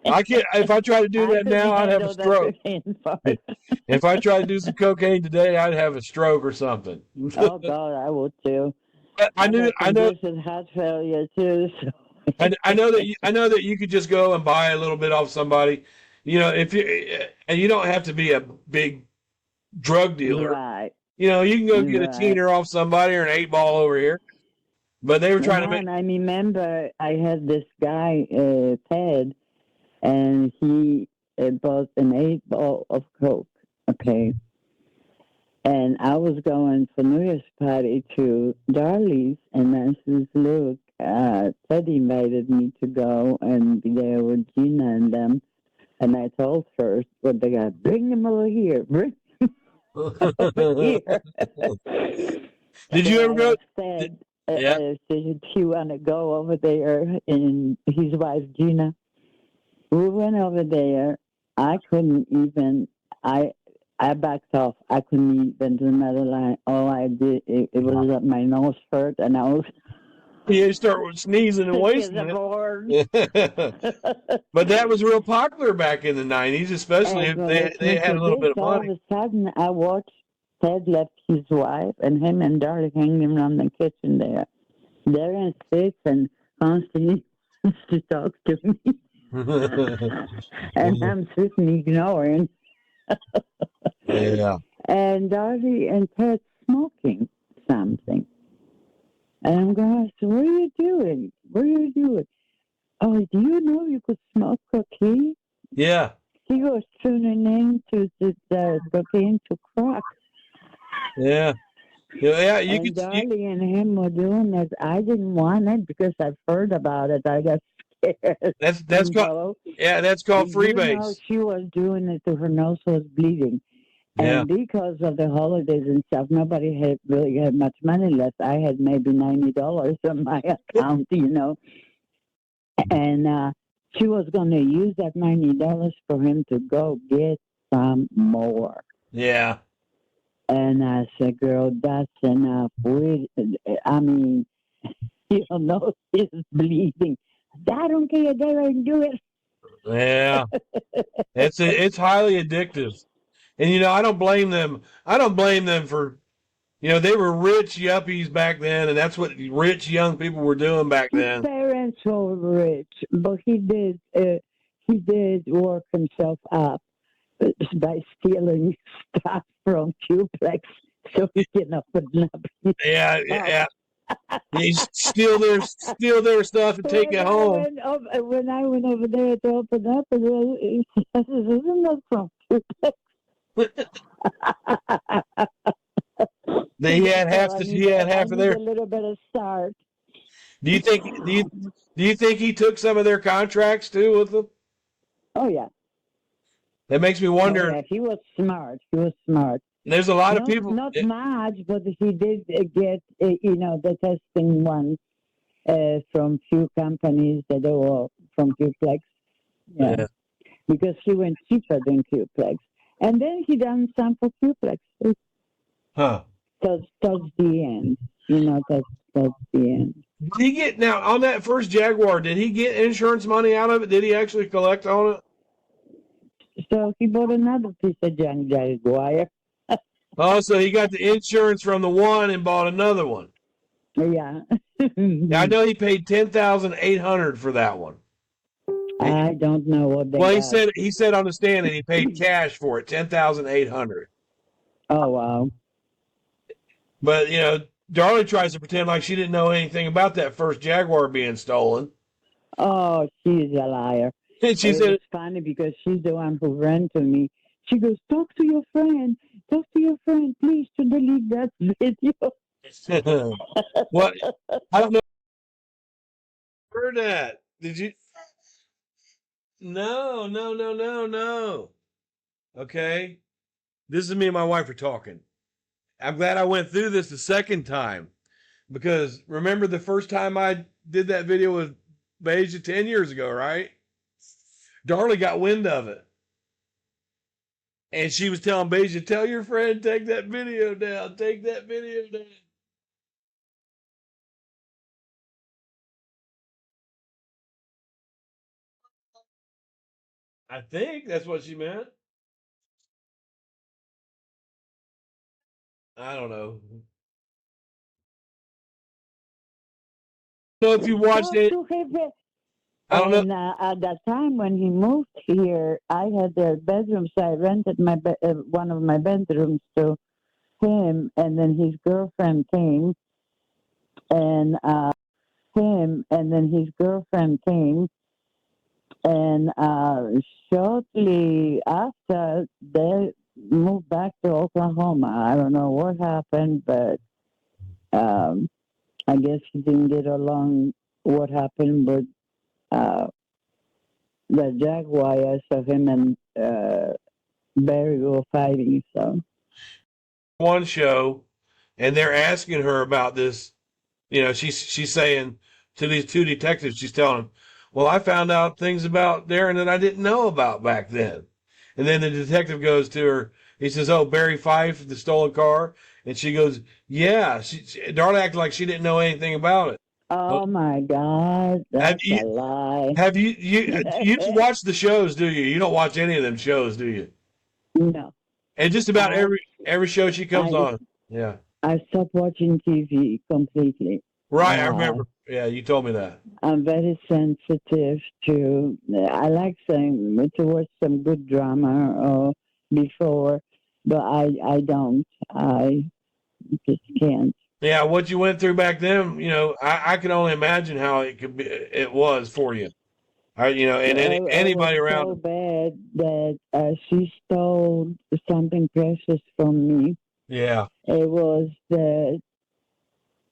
I can't. If I try to do I that now, couldn't I'd have a handle the stroke. cocaine part. If I try to do some cocaine today, I'd have a stroke or something. Oh God, I would too. I I knew. got I know. congestive heart failure too. So. I know that. I know that you could just go and buy a little bit off somebody. If you and you don't have to be a big drug dealer. Right, You can go get a right. teener off somebody or an 8 ball over here. But they were trying to make. And I remember I had this guy, Ted, and he bought an 8 ball of coke. Okay, and I was going for New Year's party to Darlies, and I says, "Look, Ted invited me to go and be there with Gina and them." And I told her, "What they got? Bring him over here. Bring over here." Did you So ever I go? asked Ted, Yeah. did he want to go over there? And his wife, Gina. We went over there. I couldn't even, I backed off. I couldn't even do another line. All I did, it was that my nose hurt and I was You start with sneezing and sick as a wasting board. it. But that was real popular back in the 90s, especially And if when they it came had to a little this, bit of all money. of a sudden I watched Ted left his wife and him and Darlie hanging around the kitchen there. They're in six and constantly wants to talk to me. And I'm sitting ignoring. Yeah. And Darlie and Ted smoking something. And I'm going, so what are you doing? What are you doing? Oh, do you know you could smoke cocaine? Yeah. He was tuning in to the cocaine to crack. Yeah. Yeah. You And could. Darlie and him were doing it. I didn't want it because I've heard about it. I got scared. That's You called. know? Yeah. That's called You know, freebase. she was doing it till her nose was bleeding. Yeah. And because of the holidays and stuff, nobody had really had much money left. I had maybe $90 on my account, And she was going to use that $90 for him to go get some more. Yeah. And I said, girl, that's enough. I mean, your nose is bleeding. I don't care. They don't do it. Yeah. It's highly addictive. And I don't blame them. I don't blame them for they were rich yuppies back then, and that's what rich young people were doing back His then. parents were rich, but he did work himself up by stealing stuff from Qplex so he can open up. Yeah, yeah. They steal their stuff and take it home. When I went over there to open up, I said, "Isn't that from Qplex?" He had half So I of need their. a little bit of start. Do you think he took some of their contracts too with them? Oh yeah. That makes me Oh wonder. yeah. He was smart. He was smart. There's a lot of people. Not much, but he did get, the testing one from few companies that were from Qplex. Yeah. Because he went cheaper than Qplex. And then he done some for Qplex. Huh. Towards the end. That's the end. Did he get now on that first Jaguar? Did he get insurance money out of it? Did he actually collect on it? So he bought another piece of junk Jaguar. Oh, so he got the insurance from the one and bought another one. Yeah. I know he paid $10,800 for that one. I don't know what they Well, got. he said on the stand that he paid cash for it, $10,800. Oh wow. But Darlie tries to pretend like she didn't know anything about that first Jaguar being stolen. Oh, she's a liar. And she said it's funny because she's the one who ran to me. She goes, "Talk to your friend. Talk to your friend, please, to delete that video." What? I don't know. Heard that? Did you? No, no, no, no, no. Okay. This is me and my wife are talking. I'm glad I went through this the second time because remember the first time I did that video with Basia 10 years ago, right? Darlie got wind of it. And she was telling Basia, tell your friend, take that video down. Take that video down. I think that's what she meant. I don't know. So if you watched Talk it, to him. I don't know. And at that time when he moved here, I had the bedroom, so I rented one of my bedrooms to him, and then his girlfriend came, and his girlfriend came, and shortly after they moved back to Oklahoma. I don't know what happened, but um, I guess he didn't get along. What happened with uh, the Jaguars of him and Barry were fighting. So, One show, and they're asking her about this. She's saying to these two detectives, she's telling them, "Well, I found out things about Darren that I didn't know about back then." And then the detective goes to her. He says, "Oh, Barry Fife, the stolen car," and she goes, "Yeah." Darlie acted like she didn't know anything about it. Well, oh my God, have that's you a lie. have you just watch the shows? Do you? You don't watch any of them shows, do you? No, And just about I every show she comes I on. Yeah. I stopped watching TV completely. Right, I Uh, remember. Yeah, you told me that. I'm very sensitive to. I like to watch some good drama or before, but I don't. I just can't. Yeah, what you went through back then, I can only imagine how it was for you. And It was anybody so around. bad that she stole something precious from me. Yeah, It was that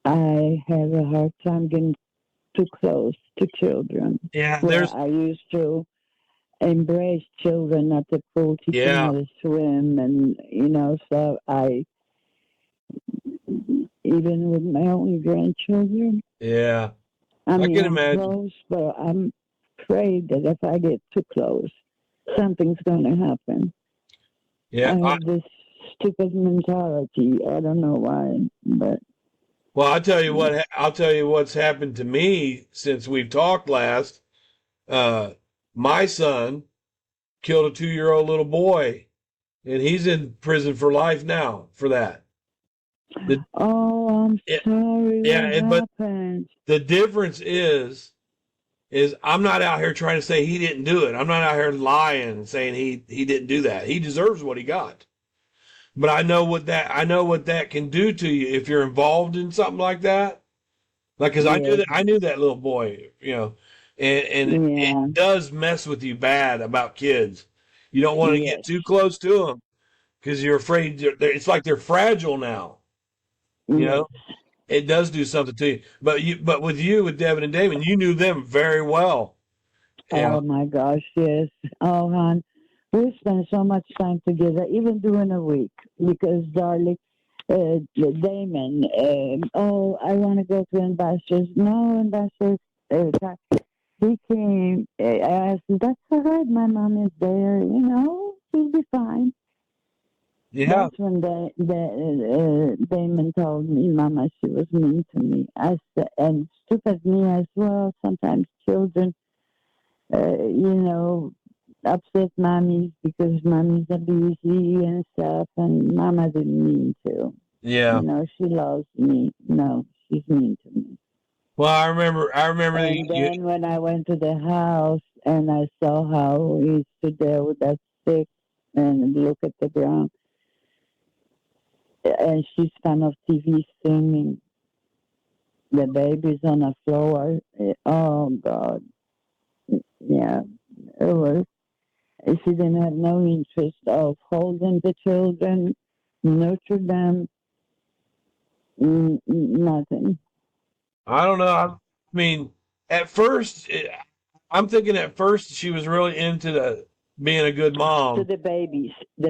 I have a hard time getting too close to children, yeah, where I used to embrace children at the pool, teach them yeah, how to swim, and so I, even with my own grandchildren, yeah. I I mean, can I'm imagine. close, but I'm afraid that if I get too close, something's going to happen. I Yeah. have this stupid mentality. I don't know why, but Well, I'll tell you what. I'll tell you what's happened to me since we've talked last. Uh, my son killed a 2-year-old little boy, and he's in prison for life now for that. The, oh, I'm yeah, sorry. yeah, What but happened? the difference is I'm not out here trying to say he didn't do it. I'm not out here lying and saying he didn't do that. He deserves what he got. But I know what that can do to you if you're involved in something like that. Like, cause Yes, I knew that little boy, and it yeah, does mess with you bad about kids. You don't want to get yes, too close to them because you're afraid. It's like they're fragile now. You yes. know, it does do something to you. But with Devin and Damon, you knew them very well. Yeah, Oh my gosh, yes. Oh, hon, we spend so much time together, even during a week, because Darlie, Damon, oh, I want to go to Ambassadors. No, Ambassadors. He came. I said, that's all right. My mom is there. She'll be fine. yeah, That's when Damon told me, Mama, she was mean to me. I said, and stupid me as well. Sometimes children, upset mommies because mommy's are busy and stuff, and Mama didn't mean to. yeah. She loves me. No, she's mean to me. Well, I remember that And then when I went to the house and I saw how he stood there with that stick and look at the ground, and she's kind of TV singing. The baby's on the floor. Oh God, yeah, it was. She didn't have no interest of holding the children, nurture them, nothing. I don't know. I mean, at first, I'm thinking at first she was really into being a good To mom. the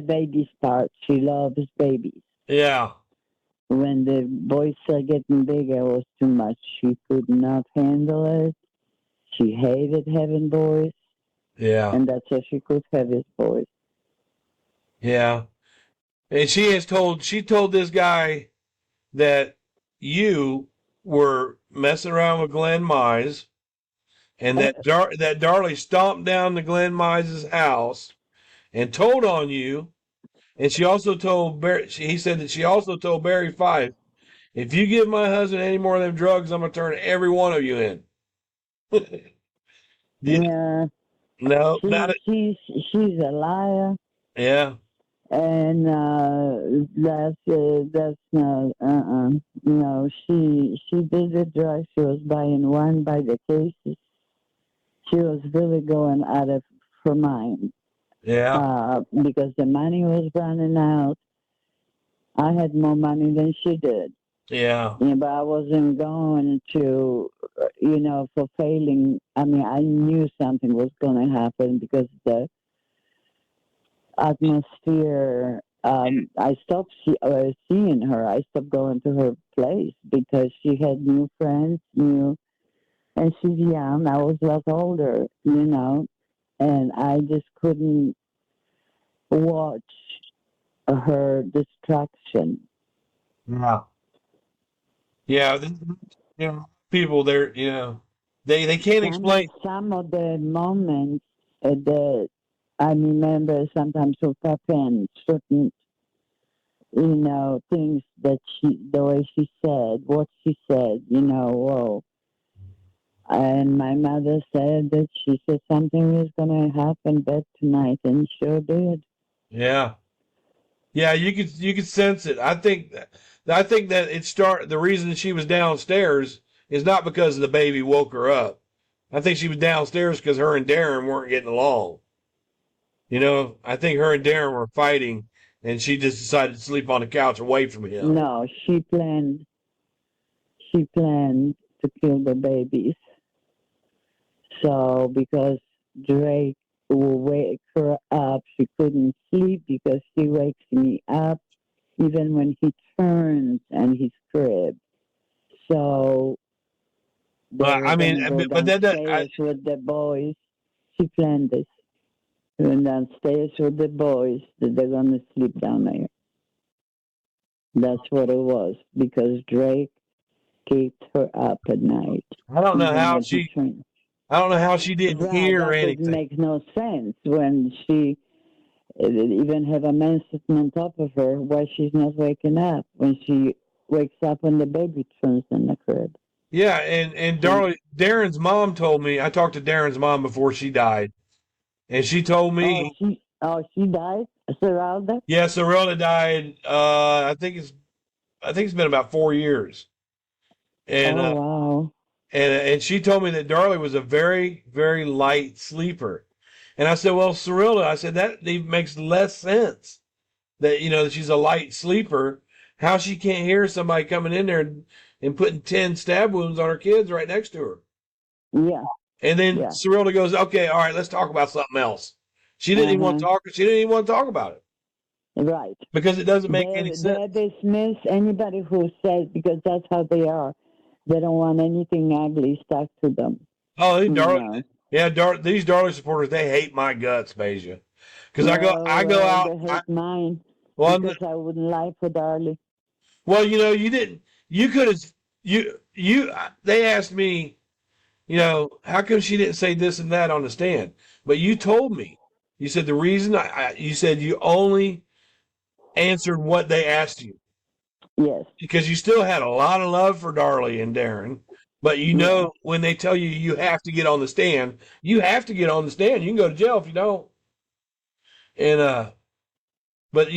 babies part. She loves babies. Yeah, When the boys are getting bigger, it was too much. She could not handle it. She hated having boys, yeah, and that's why she could have his boys. yeah. And she told this guy that you were messing around with Glenn Mize, and that Darlie stomped down to Glenn Mize's house and told on you. And she also told Barry. He said that she also told Barry Fife, "If you give my husband any more of them drugs, I'm gonna turn every one of you in." Yeah, No, not it. she's a liar, Yeah, and that's not. No, she did the drugs. She was buying one by the cases. She was really going out of her mind yeah, because the money was running out. I had more money than she did. yeah, Yeah, but I wasn't going to, for failing. I mean, I knew something was going to happen because the atmosphere. I stopped seeing her. I stopped going to her place because she had new friends, and she's young. I was a lot older, and I just couldn't watch her destruction. yeah, yeah. People there, they can't explain. Some of the moments that I remember sometimes of happened, certain, things that the way she said, what she said, whoa. And my mother said that she said something was going to happen bad tonight, and sure did. Yeah, yeah. You could sense it. I think that the reason she was downstairs is not because the baby woke her up. I think she was downstairs because her and Darren weren't getting along. I think her and Darren were fighting, and she just decided to sleep on the couch away from him. No, she planned to kill the babies. So because Drake will wake her up, she couldn't sleep because he wakes me up even when he turns in his crib. So they But were I mean, gonna go but downstairs with the boys. She planned this. Went downstairs with the boys that they're gonna sleep down there. That's what it was because Drake kept her up at night, I don't know even how when he she, turned. I don't know how she didn't Right, hear that doesn't anything. make no sense when she even have a man sitting on top of her. Why she's not waking up when she wakes up when the baby turns in the crib? Yeah, and Darren's mom told me. I talked to Darren's mom before she died, and she told me, She died. Surrounded. yeah, Sorella died. I think it's been about 4 years, and Oh uh, wow. and she told me that Darlie was a very very light sleeper, and I said, well, Sorella, I said that even makes less sense that that she's a light sleeper. How she can't hear somebody coming in there and putting 10 stab wounds on her kids right next to her. Yeah. And then Yeah. Cirilda goes, okay, all right, let's talk about something else. She didn't Uh even want to huh. talk. She didn't even want to talk about it Right. because it doesn't make any They sense. dismiss anybody who says because that's how they are. They don't want anything ugly stuck to them. Oh, You know. these Darlie supporters, they hate my guts, Basia. Because I go Well, out. they hate mine Well, because I wouldn't lie for Darlie. well, you didn't. You could have. You. They asked me, how come she didn't say this and that on the stand? But you told me. You said the reason you said you only answered what they asked you. Yes. Because you still had a lot of love for Darlie and Darren, but Yeah. when they tell you you have to get on the stand, you have to get on the stand. You can go to jail if you don't. And but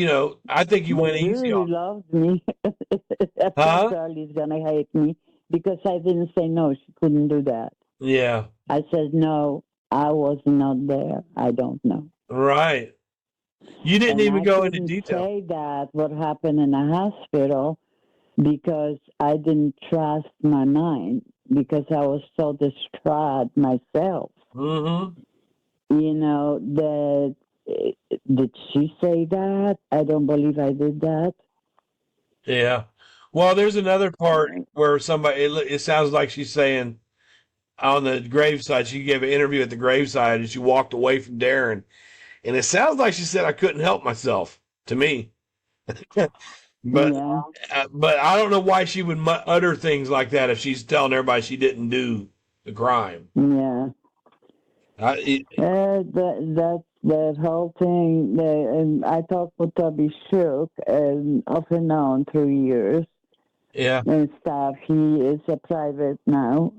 I think you The went easy jury on, loved me. I thought huh? Darlie's gonna hate me because I didn't say no. She couldn't do that. Yeah, I said no. I was not there. I don't know. right. You didn't And even I go into couldn't detail. say that what happened in the hospital because I didn't trust my mind because I was so distraught myself. Mm-hmm. That did she say that? I don't believe I did that. Yeah. Well, there's another part where it sounds like she's saying on the graveside. She gave an interview at the graveside and she walked away from Darren, and it sounds like she said I couldn't help myself to me. But Yeah. but I don't know why she would utter things like that if she's telling everybody she didn't do. the crime. Yeah. That whole thing. I talked with Toby Shook, off and on 3 years Yeah. and stuff. He is a private now.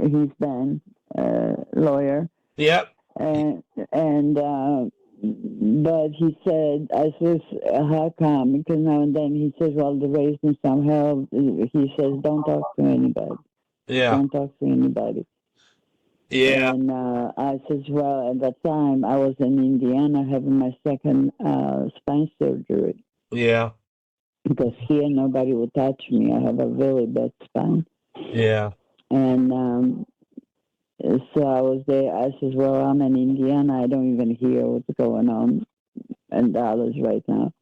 He's been a lawyer. Yep. But he said, I says, how come? Because now and then he says, well, they're raising some hell. He says, don't talk to anybody. Yeah. Don't talk to anybody. Yeah. And I says, well, at that time, I was in Indiana having my second spine surgery. Yeah. Because here, nobody would touch me. I have a really bad spine. Yeah. And so I was there. I says, well, I'm in Indiana. I don't even hear what's going on in Dallas right now.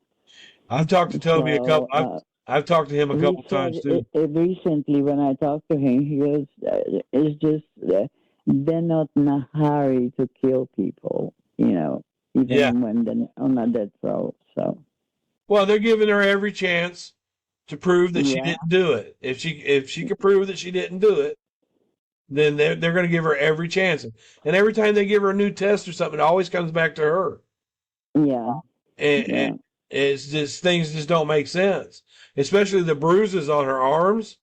I've talked to Toby a couple. I've talked to him a couple times too. Recently, when I talked to him, he goes, "It's just they're not in a hurry to kill people, even when they're on a death row." So, well, they're giving her every chance to prove that she didn't do it. If she could prove that she didn't do it, then they're going to give her every chance. And every time they give her a new test or something, it always comes back to her. Yeah. And it's just things just don't make sense. Especially the bruises on her arms.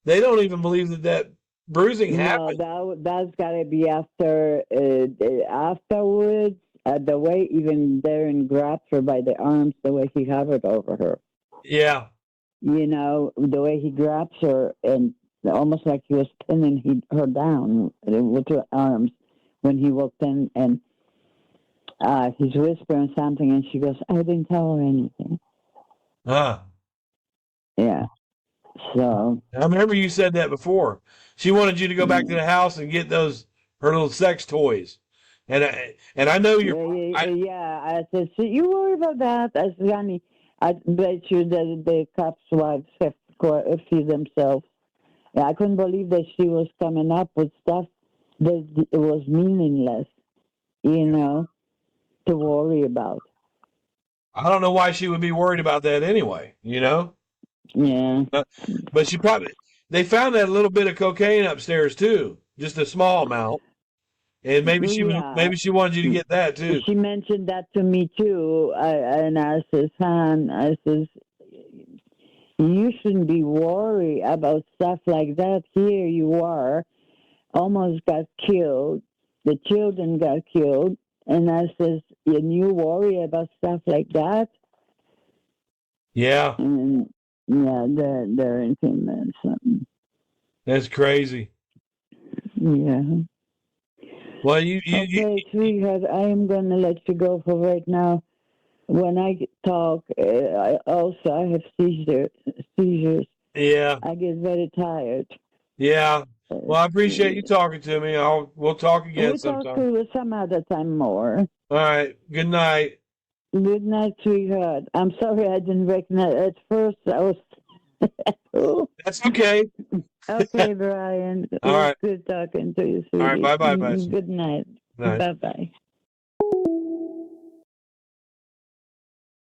They don't even believe that bruising happened. No, that's got to be afterwards. The way even Darren grabbed her by the arms, the way he hovered over her. Yeah. The way he grabs her and almost like he was pinning her down with her arms when he walked in, and he's whispering something, and she goes, I didn't tell her anything. Yeah. So I remember you said that before. She wanted you to go back to the house and get her little sex toys. And I know you're. I said, so you worry about that? I said, honey, I bet you that the cops' wives have to feed themselves. I couldn't believe that she was coming up with stuff that it was meaningless, to worry about. I don't know why she would be worried about that anyway, Yeah. But they found that little bit of cocaine upstairs too, just a small amount. And maybe she wanted you to get that too. She mentioned that to me too. And I says, hon, you shouldn't be worried about stuff like that. Here you are, almost got killed. The children got killed. And I says, and you worry about stuff like that? Yeah. And they're in something. That's crazy. Yeah. Well, okay, sweetheart, I am going to let you go for right now. When I talk, I have seizures. Yeah. I get very tired. Yeah. Well, I appreciate you talking to me. We'll talk again sometime. We'll talk some other time more. All right. Good night. Good night, sweetheart. I'm sorry I didn't recognize. At first, I was. That's okay. Okay, Brian. All right. Good talking to you, sweetie. All right. Bye-bye. Good night. Bye-bye.